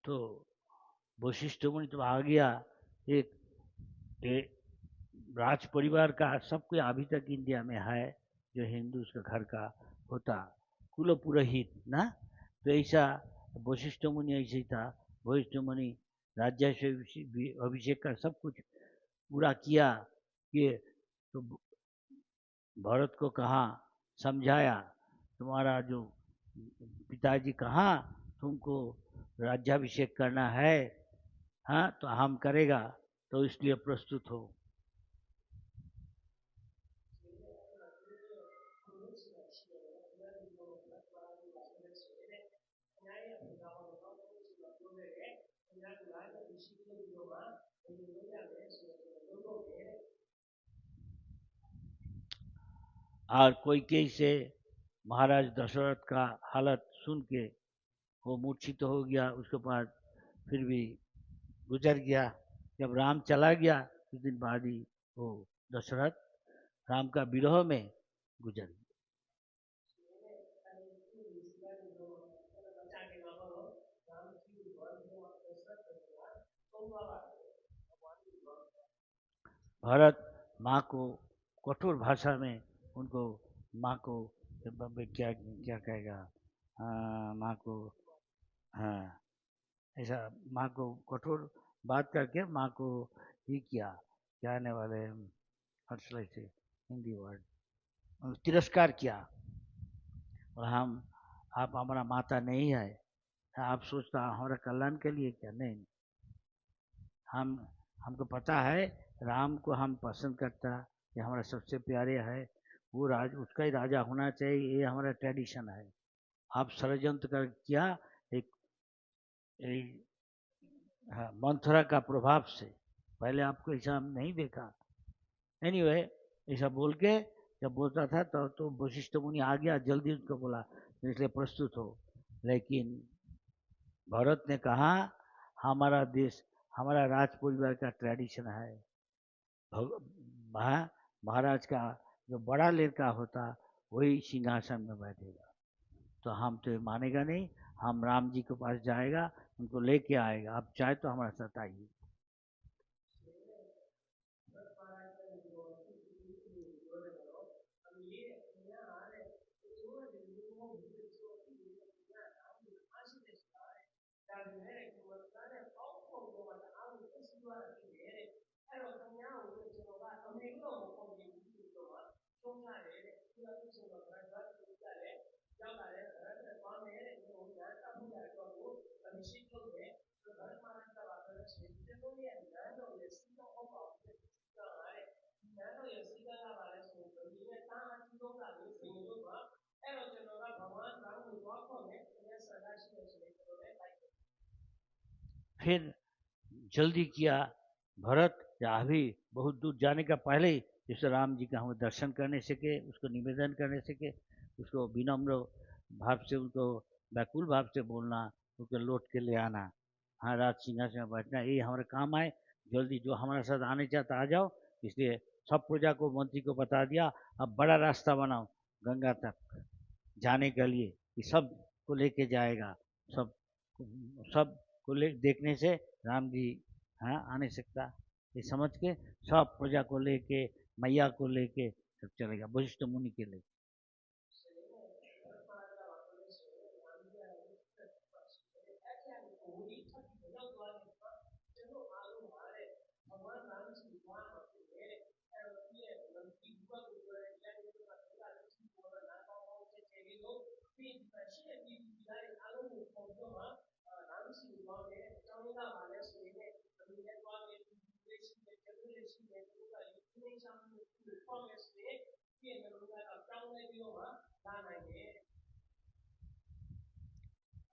तो वशिष्ठ मुनि तो आ गया, एक, एक राज परिवार का सब कोई अभी तक इंडिया में है, जो हिंदू का घर का होता कुल पुरोहित ना, तो ऐसा वशिष्ठ मुनि ऐसे ही था। वशिष्ठ मुनि राज्याभिषेक अभिषेक का सब कुछ पूरा किया कि, तो भरत को कहा, समझाया, तुम्हारा जो पिताजी कहा तुमको राज्याभिषेक करना है, हाँ तो हम करेगा, तो इसलिए प्रस्तुत हो। और कोई कैसे महाराज दशरथ का हालत सुन के वो मूर्छित हो गया, उसके बाद फिर भी गुजर गया। जब राम चला गया कुछ दिन बाद ही वो दशरथ राम का विरह में गुजर गया। भरत माँ को कठोर भाषा में उनको, माँ को क्या क्या कहेगा, माँ को, हाँ ऐसा माँ को कठोर बात करके माँ को ही किया, क्या आने वाले हर्षलाई से हिंदी वर्ड, तिरस्कार किया। और हम, आप हमारा माता नहीं है, आप सोचता हमारा कल्याण के लिए क्या, नहीं, हम, हमको पता है राम को हम पसंद करता, ये हमारा सबसे प्यारे है, वो उसका ही राजा होना चाहिए, ये हमारा ट्रेडिशन है। आप षड्यंत्र कर किया एक, एक हाँ, मंथरा का प्रभाव से, पहले आपको ऐसा नहीं देखा। एनीवे ऐसा बोल के जब बोलता था तो वशिष्ठ मुनि आ गया, जल्दी उसको बोला इसलिए प्रस्तुत हो। लेकिन भरत ने कहा हमारा देश, हमारा राज परिवार का ट्रेडिशन है, महाराज का जो बड़ा लड़का होता वही सिंहासन में बैठेगा, तो हम तो मानेगा नहीं, हम राम जी के पास जाएगा, उनको लेके आएगा, आप चाहे तो हमारे साथ आइए। फिर जल्दी किया भरत अभी बहुत दूर जाने का पहले ही जैसे राम जी का हम दर्शन करने सके, उसको निवेदन करने सके, उसको विनम्र भाव से, उनको व्याकुल भाव से बोलना, उनको लौट के ले आना, हाँ राज सिंहासन में बैठना, ये हमारा काम है, जल्दी जो हमारे साथ आने चाहता आ जाओ। इसलिए सब प्रजा को, मंत्री को बता दिया, अब बड़ा रास्ता बनाओ गंगा तक जाने के लिए कि सब को लेके जाएगा, सब सब को ले देखने से राम जी हाँ आ नहीं सकता, ये समझ के सब प्रजा को लेके, मैया को लेके सब चलेगा वशिष्ठ मुनि के लिए।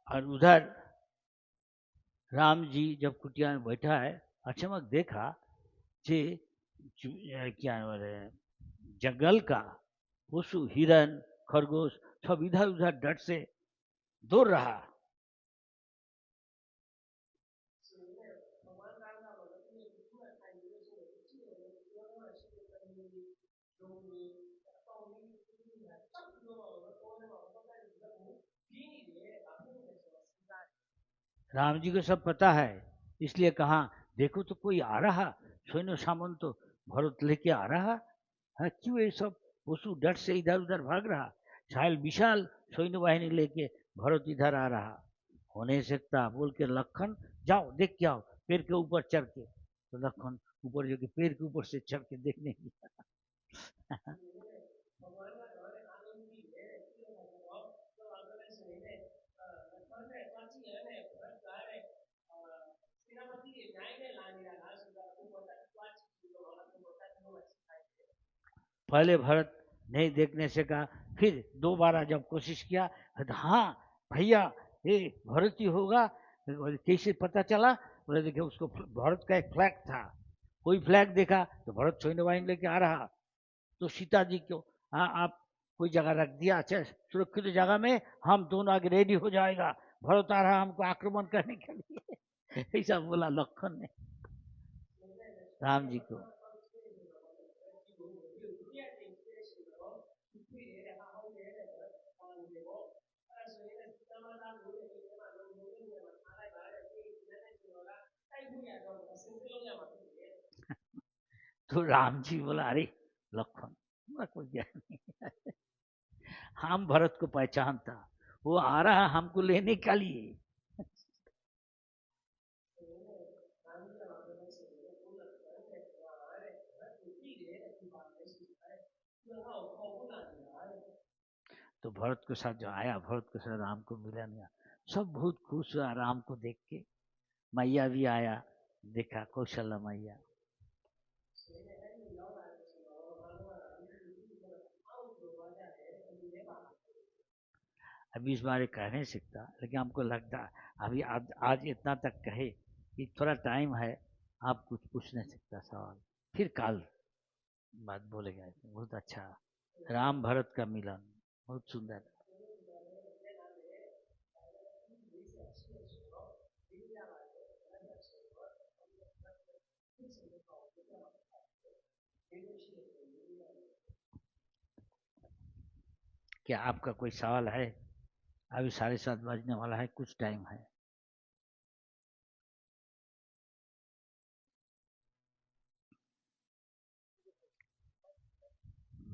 और उधर राम जी जब कुटिया में बैठा है, अचानक देखा कि क्या बोले, जंगल का पशु, हिरन, खरगोश सब इधर उधर डट से दौड़ रहा। राम जी को सब पता है, इसलिए कहा देखो तो कोई आ रहा, सैन्य सामन तो भरत लेके आ रहा है, क्यों ये सब पशु डट से इधर उधर भाग रहा, शायद विशाल सैन्य बाहिनी लेके भरत इधर आ रहा, हो नहीं सकता बोल के लखन जाओ देख के आओ पेड़ के ऊपर चढ़ के, तो लखन ऊपर जो कि पेड़ के ऊपर से चढ़ के देखने गया। पहले भरत नहीं देखने से कहा, फिर दोबारा जब कोशिश किया तो हाँ भैया ये भरत ही होगा, कैसे पता चला, बोले देखिए उसको भरत का एक फ्लैग था, कोई फ्लैग देखा तो भरत सैन्य वाहिनी लेके आ रहा, तो सीता जी को हाँ आप कोई जगह रख दिया, अच्छा सुरक्षित जगह में, हम दोनों आगे रेडी हो जाएगा, भरत आ रहा हमको आक्रमण करने के लिए। ऐसा बोला लखन ने राम जी को। तो राम जी बोला अरे लखन कोई ज्ञान नहीं, हम भरत को पहचानता, वो आ रहा हमको लेने के लिए। तो भरत के साथ जो आया, भरत के साथ राम को मिला नहीं, सब बहुत खुश हुआ राम को देख के, मैया भी आया, देखा कौशल्या मैया। अभी इस बारे कह नहीं सकता, लेकिन हमको लगता अभी आज इतना तक कहे कि थोड़ा टाइम है, आप कुछ पूछ नहीं सकता सवाल, फिर कल बात बोलेगा। बहुत अच्छा, राम भरत का मिलन बहुत सुंदर। क्या आपका कोई सवाल है? अभी 7:30 बजने वाला है, कुछ टाइम है।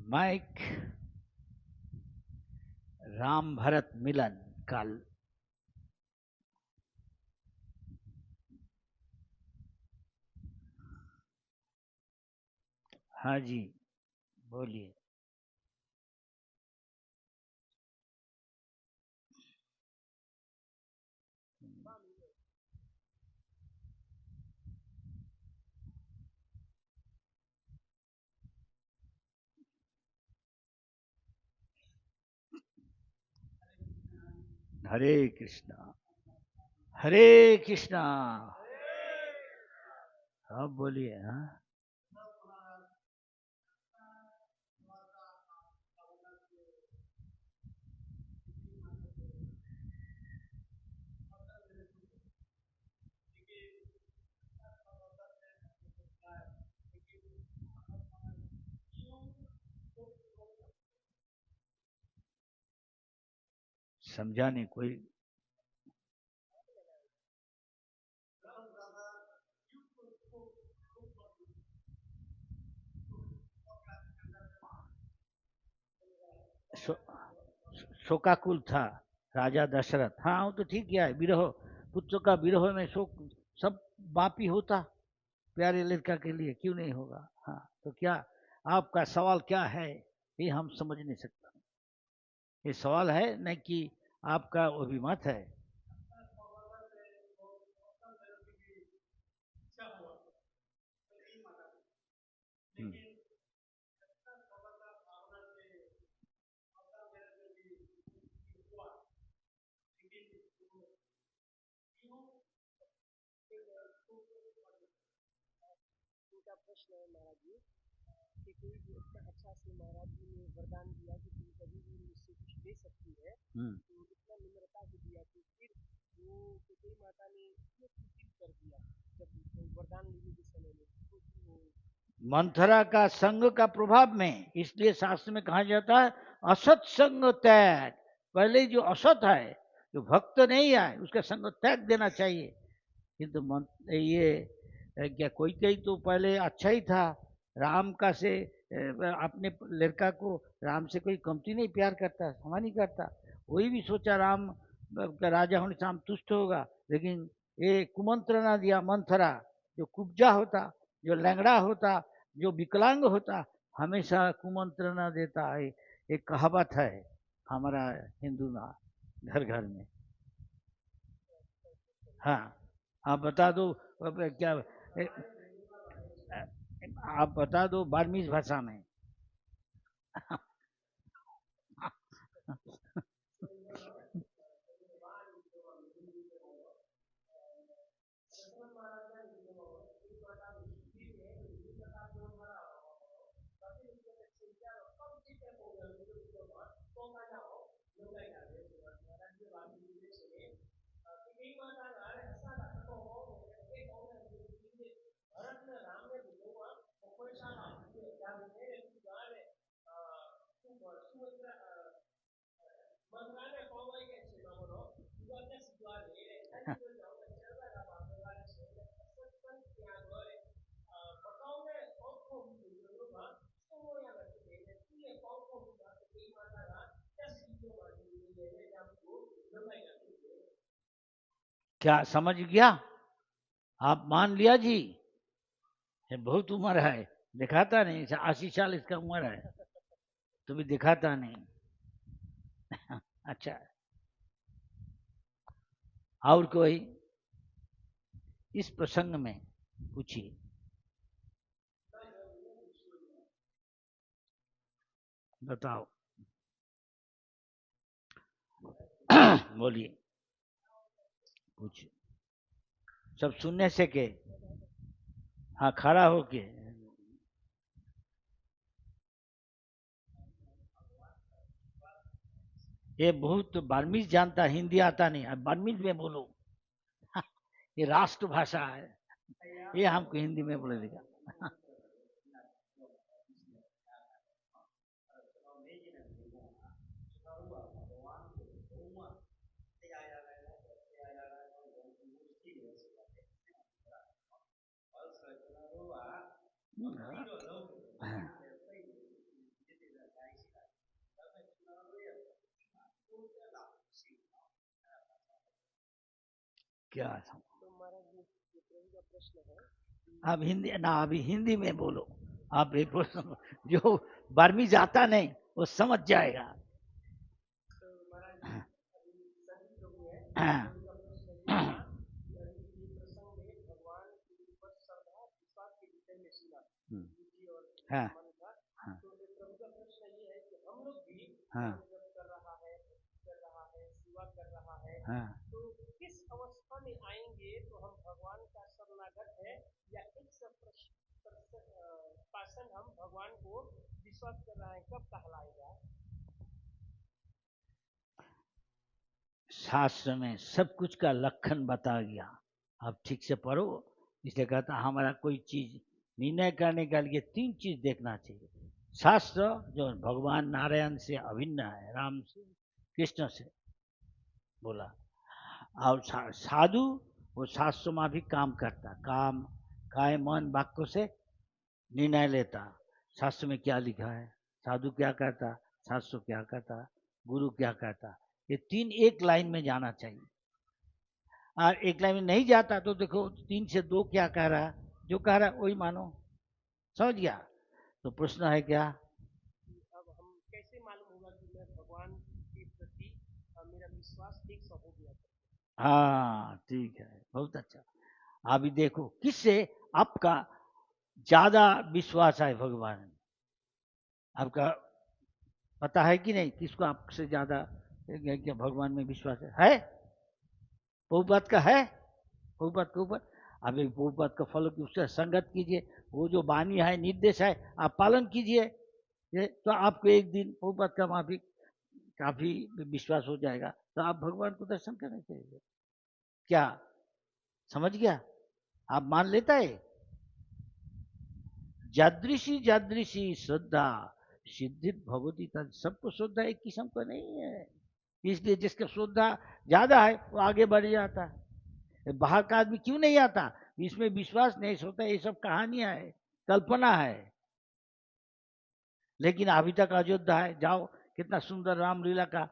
माइक। राम भरत मिलन कल। हाँ जी बोलिए। हरे कृष्णा, हरे कृष्णा, अब बोलिए। हाँ, समझा नहीं कोई। शो, शोकाकुल था राजा दशरथ। हाँ, वो तो ठीक किया है। विरह, पुत्र का विरह में शोक सब बाप ही होता, प्यारे लड़का के लिए क्यों नहीं होगा। हाँ, तो क्या आपका सवाल क्या है, ये हम समझ नहीं सकता। ये सवाल है न कि आपका अभिमत है। हम्म, उनका प्रश्न है महाराज जी कि कोई भी इतना अच्छा से महाराज जी ने वरदान दिया कि तुम कभी भी मुझसे कुछ ले सकती है, हम्म। तो इतना निम्रता से दिया, तो फिर वो कुकई माता ने क्यों कुटिल कर दिया जब वो वरदान लेने के समय में, तो फिर वो मंथरा का संग का प्रभाव में, इसलिए शास्त्र में कहा जाता है असत संग त्याग। पहले जो असत है, जो भक्त नहीं है, उसका संग त्याग देना चाहिए। किंतु ये क्या कोई कई तो पहले अच्छा ही था। राम का से अपने लड़का को राम से कोई कमती नहीं प्यार करता, क्षमा नहीं करता। वही भी सोचा राम का राजा होने से हम तुष्ट होगा, लेकिन ये कुमंत्रणा दिया मंथरा। जो कुब्जा होता, जो लंगड़ा होता, जो विकलांग होता, हमेशा कुमंत्रणा देता है। एक कहावत है हमारा हिंदू में, घर घर में। हाँ, आप बता दो। क्या ए, आप बता दो बार्मीज भाषा में। क्या समझ गया? आप मान लिया जी? ये बहुत उम्र है, दिखाता नहीं। 80 साल इसका उम्र है, तो भी दिखाता नहीं। अच्छा, और कोई इस प्रसंग में पूछिए। बताओ। बोलिए, पूछिए। सब सुनने से के। हाँ, खड़ा होके। ये बहुत बार्मीज जानता, हिंदी आता नहीं। अब बार्मीज में बोलो। ये राष्ट्र भाषा है, ये हमको हिंदी में बोलेगा। क्या था? तो महाराज जी ये प्रभु का प्रश्न है कि आप हिंदी ना, अभी हिंदी में बोलो। आप एक प्रश्न, जो बार्मीज आता नहीं वो समझ जाएगा। तो महाराज जी अभी सभी प्रभु है, प्रभु का प्रश्न ये था कि अभी ये प्रसंग में भगवान के ऊपर श्रद्धा विश्वास के विषय में सुना रुचि और हाँ, मन का। हाँ, तो ये प्रभु का प्रश्न ये है कि हम लोग भी हाँ, नाम जप कर रहा है, भक्ति कर रहा है, सेवा कर रहा है, हाँ। तो किस अवस्था में आएंगे तो हम भगवान का शरणागत है, या एक विश्वास कर रहा है कब कहलाएगा? शास्त्र में सब कुछ का लक्षण बता गया, आप ठीक से पढ़ो। इसलिए कहता हमारा कोई चीज निर्णय करने के लिए 3 चीज देखना चाहिए। शास्त्र जो भगवान नारायण से अभिन्न है, राम से कृष्ण से बोला, और साधु वो शास्त्र में भी काम करता, काम काय मन वाक्य से निर्णय लेता। शास्त्र में क्या लिखा है, साधु क्या कहता, शास्त्र क्या कहता, गुरु क्या कहता, ये 3 एक लाइन में जाना चाहिए। और एक लाइन में नहीं जाता तो देखो 3 से 2 क्या कह रहा है, जो कह रहा है वही मानो। समझ गया? तो प्रश्न है क्या? अब हम कैसे मालूम होगा कि मैं भगवान के प्रति मेरा विश्वास 100 हो गया? हाँ ठीक है, बहुत अच्छा। अभी देखो किससे आपका ज्यादा विश्वास है भगवान में, आपका पता है कि नहीं, किसको आपसे ज्यादा क्या भगवान में विश्वास है? बहुपत का है, बहुपत के ऊपर। अभी बहुपत का फॉलो की उससे संगत कीजिए, वो जो वाणी है निर्देश है आप पालन कीजिए, ये तो आपको एक दिन बहुपत का माफी काफी विश्वास हो जाएगा, तो आप भगवान को दर्शन करने चाहिए। क्या समझ गया? आप मान लेता है? जादृशी जादृशी श्रद्धा सिद्धित भगवती तद, सबको श्रद्धा एक किस्म का नहीं है, इसलिए जिसका श्रद्धा ज्यादा है वो आगे बढ़ जाता है। बाहर का आदमी क्यों नहीं आता? इसमें विश्वास नहीं होता, ये सब कहानियां है, कल्पना है। लेकिन अभी तक अयोध्या है, जाओ कितना सुंदर रामलीला का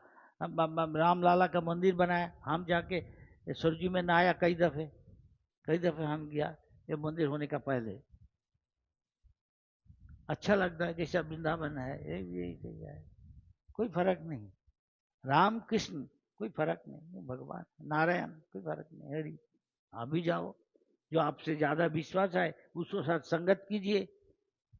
रामलाला का मंदिर बनाया, हम जाके सरजू में नहाया कई दफे हम गया, ये मंदिर होने का पहले। अच्छा लगता है जैसा वृंदावन है, यही है, कोई फर्क नहीं। राम कृष्ण कोई फर्क नहीं, भगवान नारायण कोई फर्क नहीं, हरि। अभी जाओ, जो आपसे ज्यादा विश्वास है उसको साथ संगत कीजिए,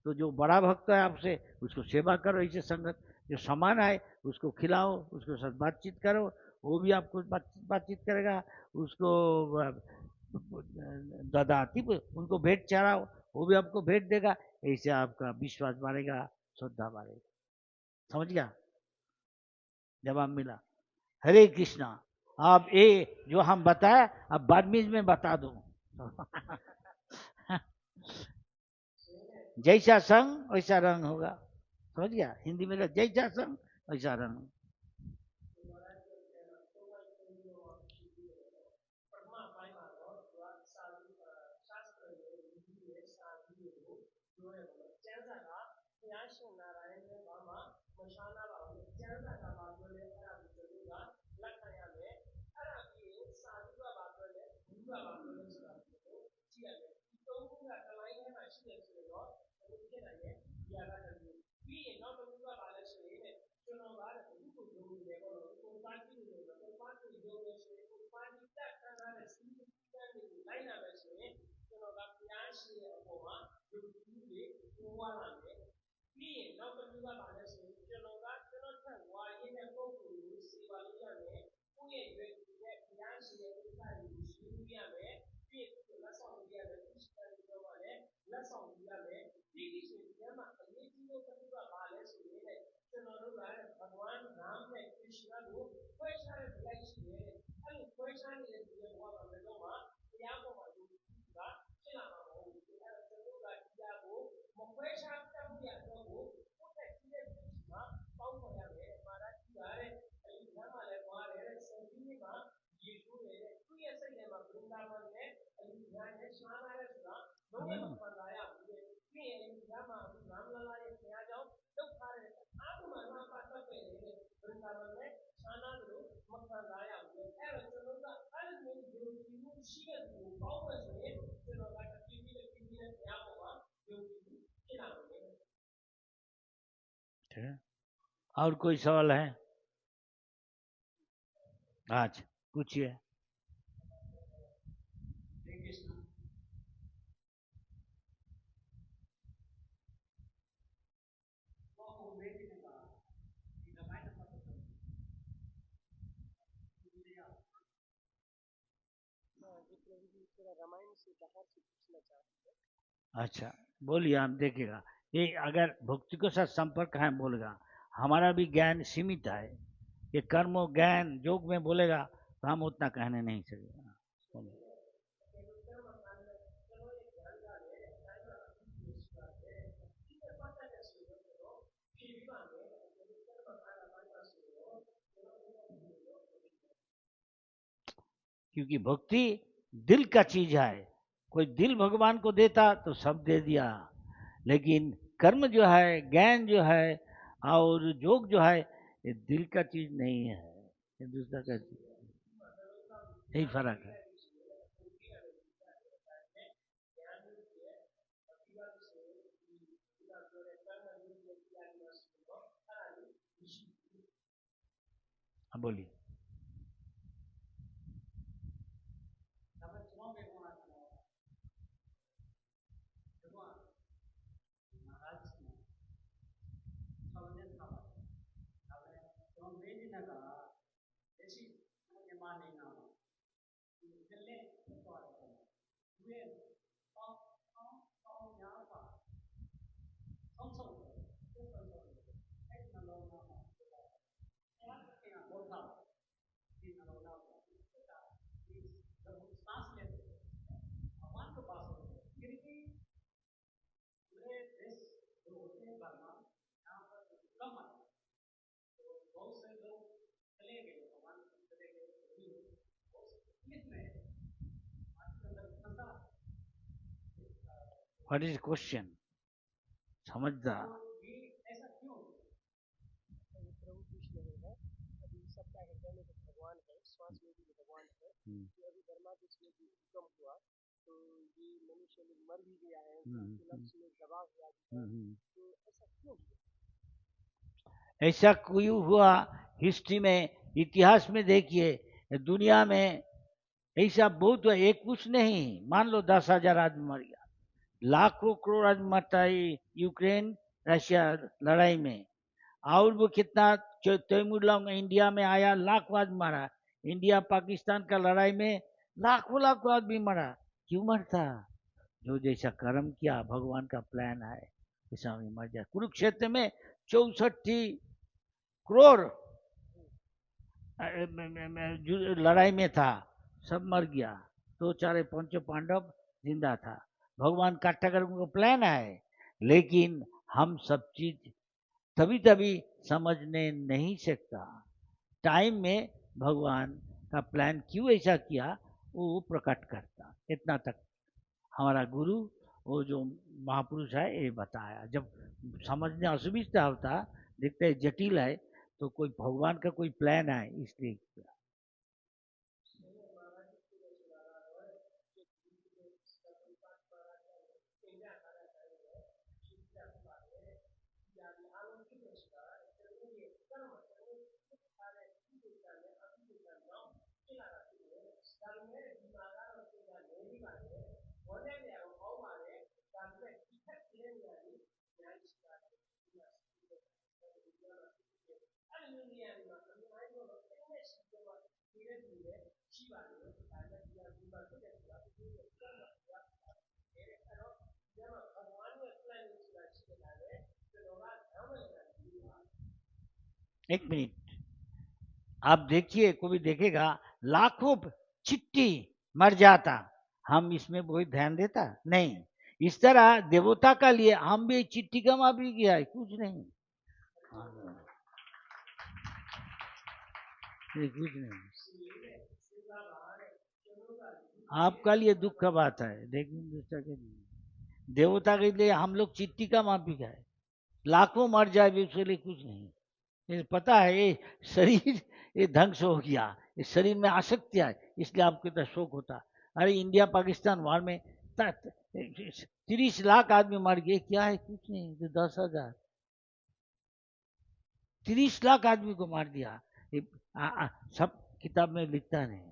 तो जो बड़ा भक्त है आपसे उसको सेवा करो, ऐसे संगत। जो समान है उसको खिलाओ, उसके साथ बातचीत करो, वो भी आपको बातचीत करेगा। उसको ददाती, उनको भेंट चढ़ाओ, वो भी आपको भेंट देगा। ऐसे आपका विश्वास बढ़ेगा, श्रद्धा बढ़ेगा। समझ गया? जवाब मिला? हरे कृष्णा। आप ये जो हम बताए अब बाद में बता दो। जैसा संग वैसा रंग होगा, समझ गया? हिंदी में जैसा संग वैसा रंग। और कोई सवाल है? आज पूछिए। रामायण से बाहर से पूछना चाहते हैं। अच्छा बोलिए, आप देखिएगा ये अगर भक्ति के साथ संपर्क है बोलेगा, हमारा भी ज्ञान सीमित है, ये कर्म ज्ञान योग में बोलेगा तो हम उतना कहने नहीं सकेगा। क्योंकि भक्ति दिल का चीज है, कोई दिल भगवान को देता तो सब दे दिया, लेकिन कर्म जो है, ज्ञान जो है और योग जो है, ये दिल का चीज नहीं है, ये दूसरा का चीज है। यही फर्क है। बोलिए। What is question? समझदार। प्रभु कृष्ण ने है, अभी सबका हृदय में जो भगवान है, श्वास में भी भगवान है, कि अभी बर्मा देश में भी भूकंप हुआ तो ये मनुष्य लोग मर भी गया है, लक्ष्य में दबा हुआ है, तो ऐसा क्यों हुआ? ऐसा क्यों हुआ? हिस्ट्री में, इतिहास में देखिए, दुनिया में ऐसा बहुत हुआ, एक कुछ नहीं, मान लो 10,000 आदमी मर गया, लाखों करोड़ आदमी मरता है यूक्रेन रशिया लड़ाई में, और वो कितना तैमूर इंडिया में आया, लाखों आदमी मरा, इंडिया पाकिस्तान का लड़ाई में लाखों लाखों आदमी मरा, क्यों मरता? जो जैसा कर्म किया, भगवान का प्लान है ऐसा में मर जाए। कुरुक्षेत्र में 64 करोड़ लड़ाई में था, सब मर गया, तो चारे पंचो पांडव जिंदा था। भगवान काटागर को प्लान है, लेकिन हम सब चीज तभी तभी समझने नहीं सकता। टाइम में भगवान का प्लान क्यों ऐसा किया वो प्रकट करता, इतना तक हमारा गुरु वो जो महापुरुष है ये बताया। जब समझने असुविधा होता, देखते है जटिल है, तो कोई भगवान का कोई प्लान है इसलिए किया। एक मिनट, आप देखिए, कोई देखेगा लाखों चिट्ठी मर जाता, हम इसमें कोई ध्यान देता नहीं। इस तरह देवता का लिए हम भी चिट्ठी का माफी किया है, कुछ नहीं, कुछ नहीं। आपका लिए दुख का बात है, लेकिन दूसरा के लिए, देवता के लिए हम लोग चिट्ठी का माफी का है, लाखों मर जाए भी उसके लिए कुछ नहीं। ये पता है, ये शरीर ये ढंग से हो गया, इस शरीर में आसक्ति है, इसलिए आपको इतना शोक होता। अरे इंडिया पाकिस्तान वार में 30 लाख आदमी मर गए, क्या है? कुछ नहीं, तो 10,000 30 लाख आदमी को मार दिया। सब किताब में लिखता नहीं।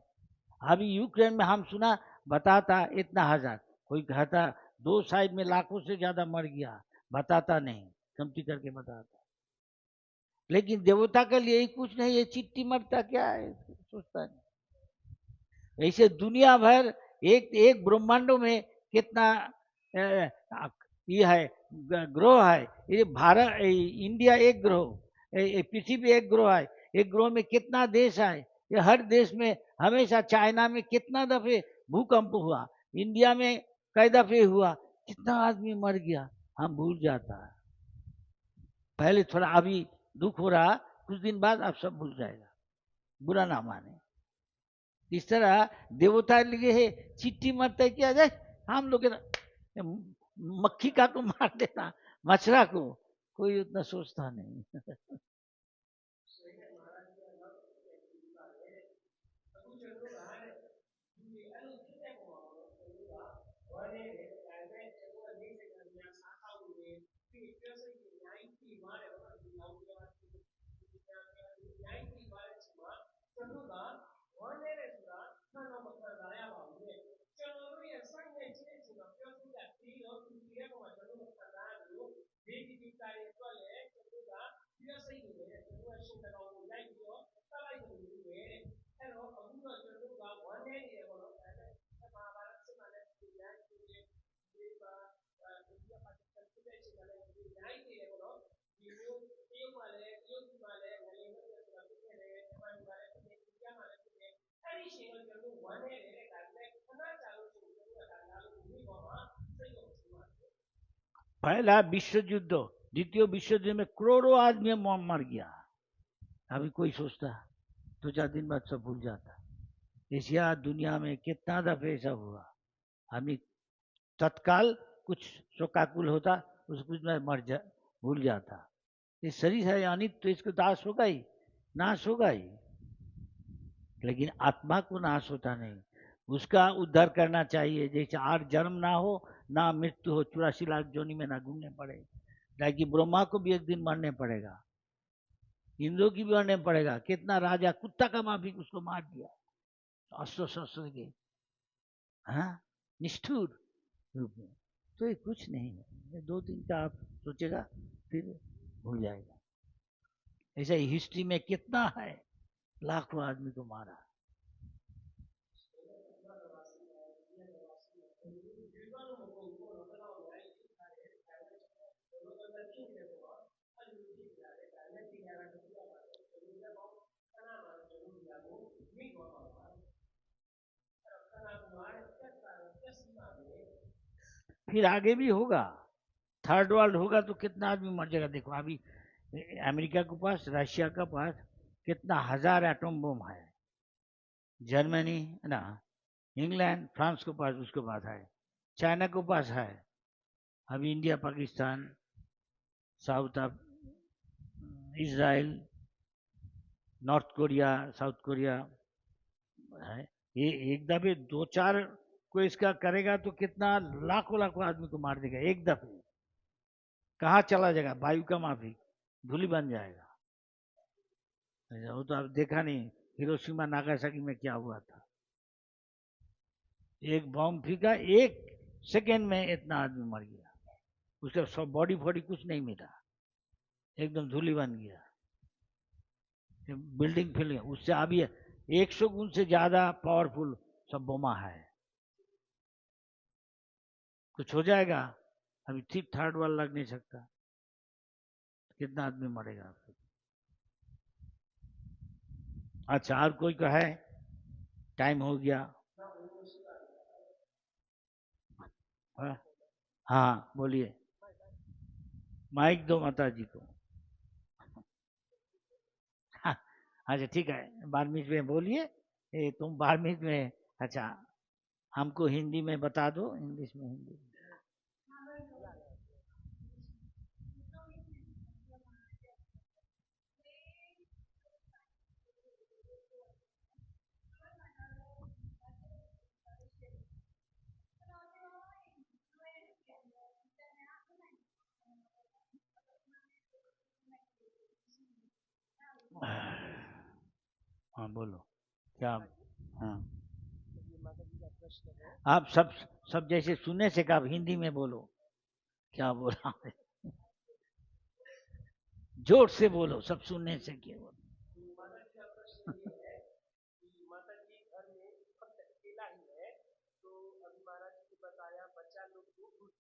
अभी यूक्रेन में हम सुना बताता इतना हजार, कोई कहता 2 साइड में लाखों से ज्यादा मर गया, बताता नहीं, कमती करके बताता। लेकिन देवता के लिए कुछ नहीं, ये चिट्ठी मरता क्या है, सोचता नहीं। ऐसे दुनिया भर एक एक ब्रह्मांडों में कितना ये है ग्रह है, ये भारत इंडिया एक ग्रह, पृथ्वी एक ग्रह है, एक ग्रह में कितना देश है, ये हर देश में हमेशा, चाइना में कितना दफे भूकंप हुआ, इंडिया में कई दफे हुआ, कितना आदमी मर गया, हम भूल जाता है। पहले थोड़ा अभी दुख हो रहा, कुछ दिन बाद आप सब भूल जाएगा, बुरा ना माने। इस तरह देवता लिए है, चिट्ठी मत तय किया जाए, हम लोग मक्खी का को मार देता, मछरा को कोई उतना सोचता नहीं। पहला विश्व युद्ध, द्वितीय विश्व युद्ध में करोड़ों आदमी मर गया, अभी कोई सोचता, 2-4 दिन बाद सब भूल जाता। एशिया दुनिया में कितना दफे ऐसा हुआ, आदमी तत्काल कुछ शोकाकुल होता, उस कुछ में भूल जाता। ये शरीर है अनित, तो इसको नाश होगा ही, नाश होगा ही, लेकिन आत्मा को नाश होता नहीं, उसका उद्धार करना चाहिए। जैसे और जन्म ना हो, ना मृत्यु हो, 84 लाख जोनी में ना घूमने पड़े, ताकि ब्रह्मा को भी एक दिन मरने पड़ेगा, इंद्रों की भी मरने पड़ेगा। कितना राजा कुत्ता का माफिक उसको मार दिया, अस्त्र शस्त्र के, हाँ, निष्ठुर रूप में। तो ये कुछ नहीं है, 2 दिन का आप सोचेगा फिर भूल जाएगा। ऐसा ही हिस्ट्री में कितना है, लाखों आदमी को मारा। फिर आगे भी होगा, थर्ड वर्ल्ड होगा तो कितना आदमी मर जाएगा। देखो अभी अमेरिका के पास, रशिया के पास कितना हजार एटम बम है, जर्मनी ना, इंग्लैंड फ्रांस के पास उसके पास है, चाइना के पास है, अभी India Pakistan south Israel north Korea south Korea है। ये एक दफे 2-4 को इसका करेगा तो कितना लाखों लाखों आदमी को मार देगा एक दफे। कहाँ चला जाएगा, वायु का माफिक धूली बन जाएगा। वो तो आप देखा नहीं हिरोशिमा नागासाकी में क्या हुआ था, एक बॉम्ब फीका, 1 सेकेंड में इतना आदमी मर गया, उसका सब बॉडी फॉडी कुछ नहीं मिला, एकदम धूली बन गया, बिल्डिंग फिल गया। उससे अभी 100 गुण से ज्यादा पावरफुल सब बोमा है, कुछ हो जाएगा, अभी ठीक थर्ड वाल लग नहीं सकता, कितना आदमी मरेगा। अच्छा और कोई का है, टाइम हो गया। हाँ बोलिए, माइक दो माता जी को। हाँ, अच्छा ठीक है, 12 में बोलिए, तुम 12 में, अच्छा हमको हिंदी में बता दो, इंग्लिश में हिंदी। हाँ बोलो क्या। हाँ आप सब जैसे सुनने से का, आप हिंदी में बोलो, क्या बोला जोर से बोलो, सब सुनने से क्या बोलो।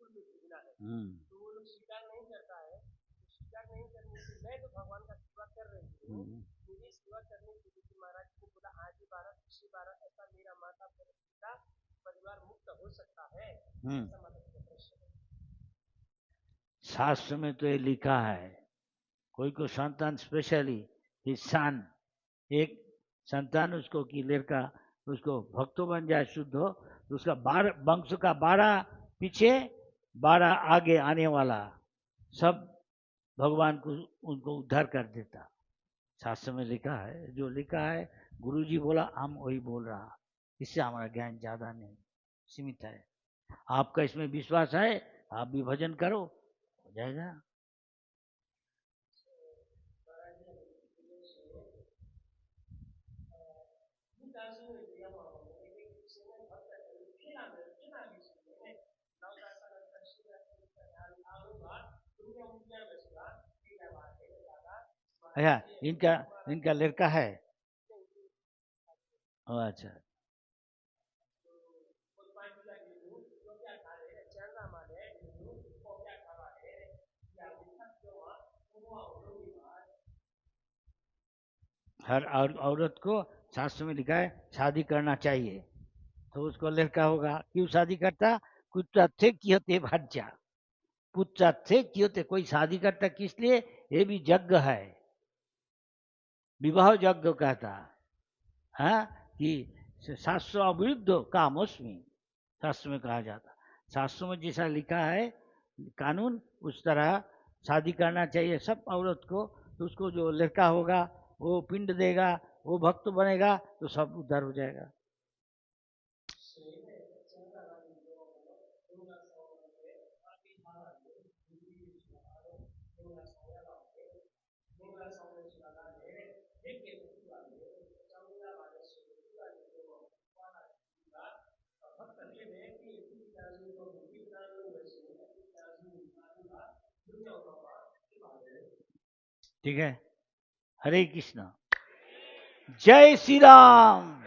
बिल्कुल भी भिगना है, तो वो लोग स्वीकार नहीं करता है। तो स्वीकार नहीं करने से मैं तो भगवान का सेवा कर रही हूँ, मेरी सेवा करने के लिए महाराज ने बोला आज ही 12 पिछली 12 ऐसा मेरा माता पिता परिवार मुक्त हो सकता है, ऐसा माता पिता प्रश्न है। शास्त्र में तो ये लिखा है, कोई को संतान स्पेशली सन, एक संतान उसको की लड़का उसको भक्तो बन जाए, शुद्ध हो, तो उसका 12 वंश का 12 पीछे 12 आगे आने वाला सब भगवान को उनको उद्धार कर देता। शास्त्र में लिखा है, जो लिखा है गुरुजी बोला हम वही बोल रहा, इससे हमारा ज्ञान ज्यादा नहीं सीमित है। आपका इसमें विश्वास है, आप भी भजन करो, हो जाएगा। अच्छा, इनका लड़का है। अच्छा, हर औरत को शास्त्र में लिखा है शादी करना चाहिए, तो उसको लड़का होगा, क्यों शादी करता? कुत्ता थे कि होते भज्जा, पुत्र थे कि होते, कोई शादी करता किस लिए? ये भी यज्ञ है, विवाह यज्ञ कहता है कि शास्त्र अविरुद्ध कामोस्मी, शास्त्र में कहा जाता। शास्त्रों में जैसा लिखा है कानून, उस तरह शादी करना चाहिए सब औरत को। तो उसको जो लड़का होगा वो पिंड देगा, वो भक्त बनेगा, तो सब उद्धार हो जाएगा। ठीक है, हरे कृष्णा, जय श्री राम।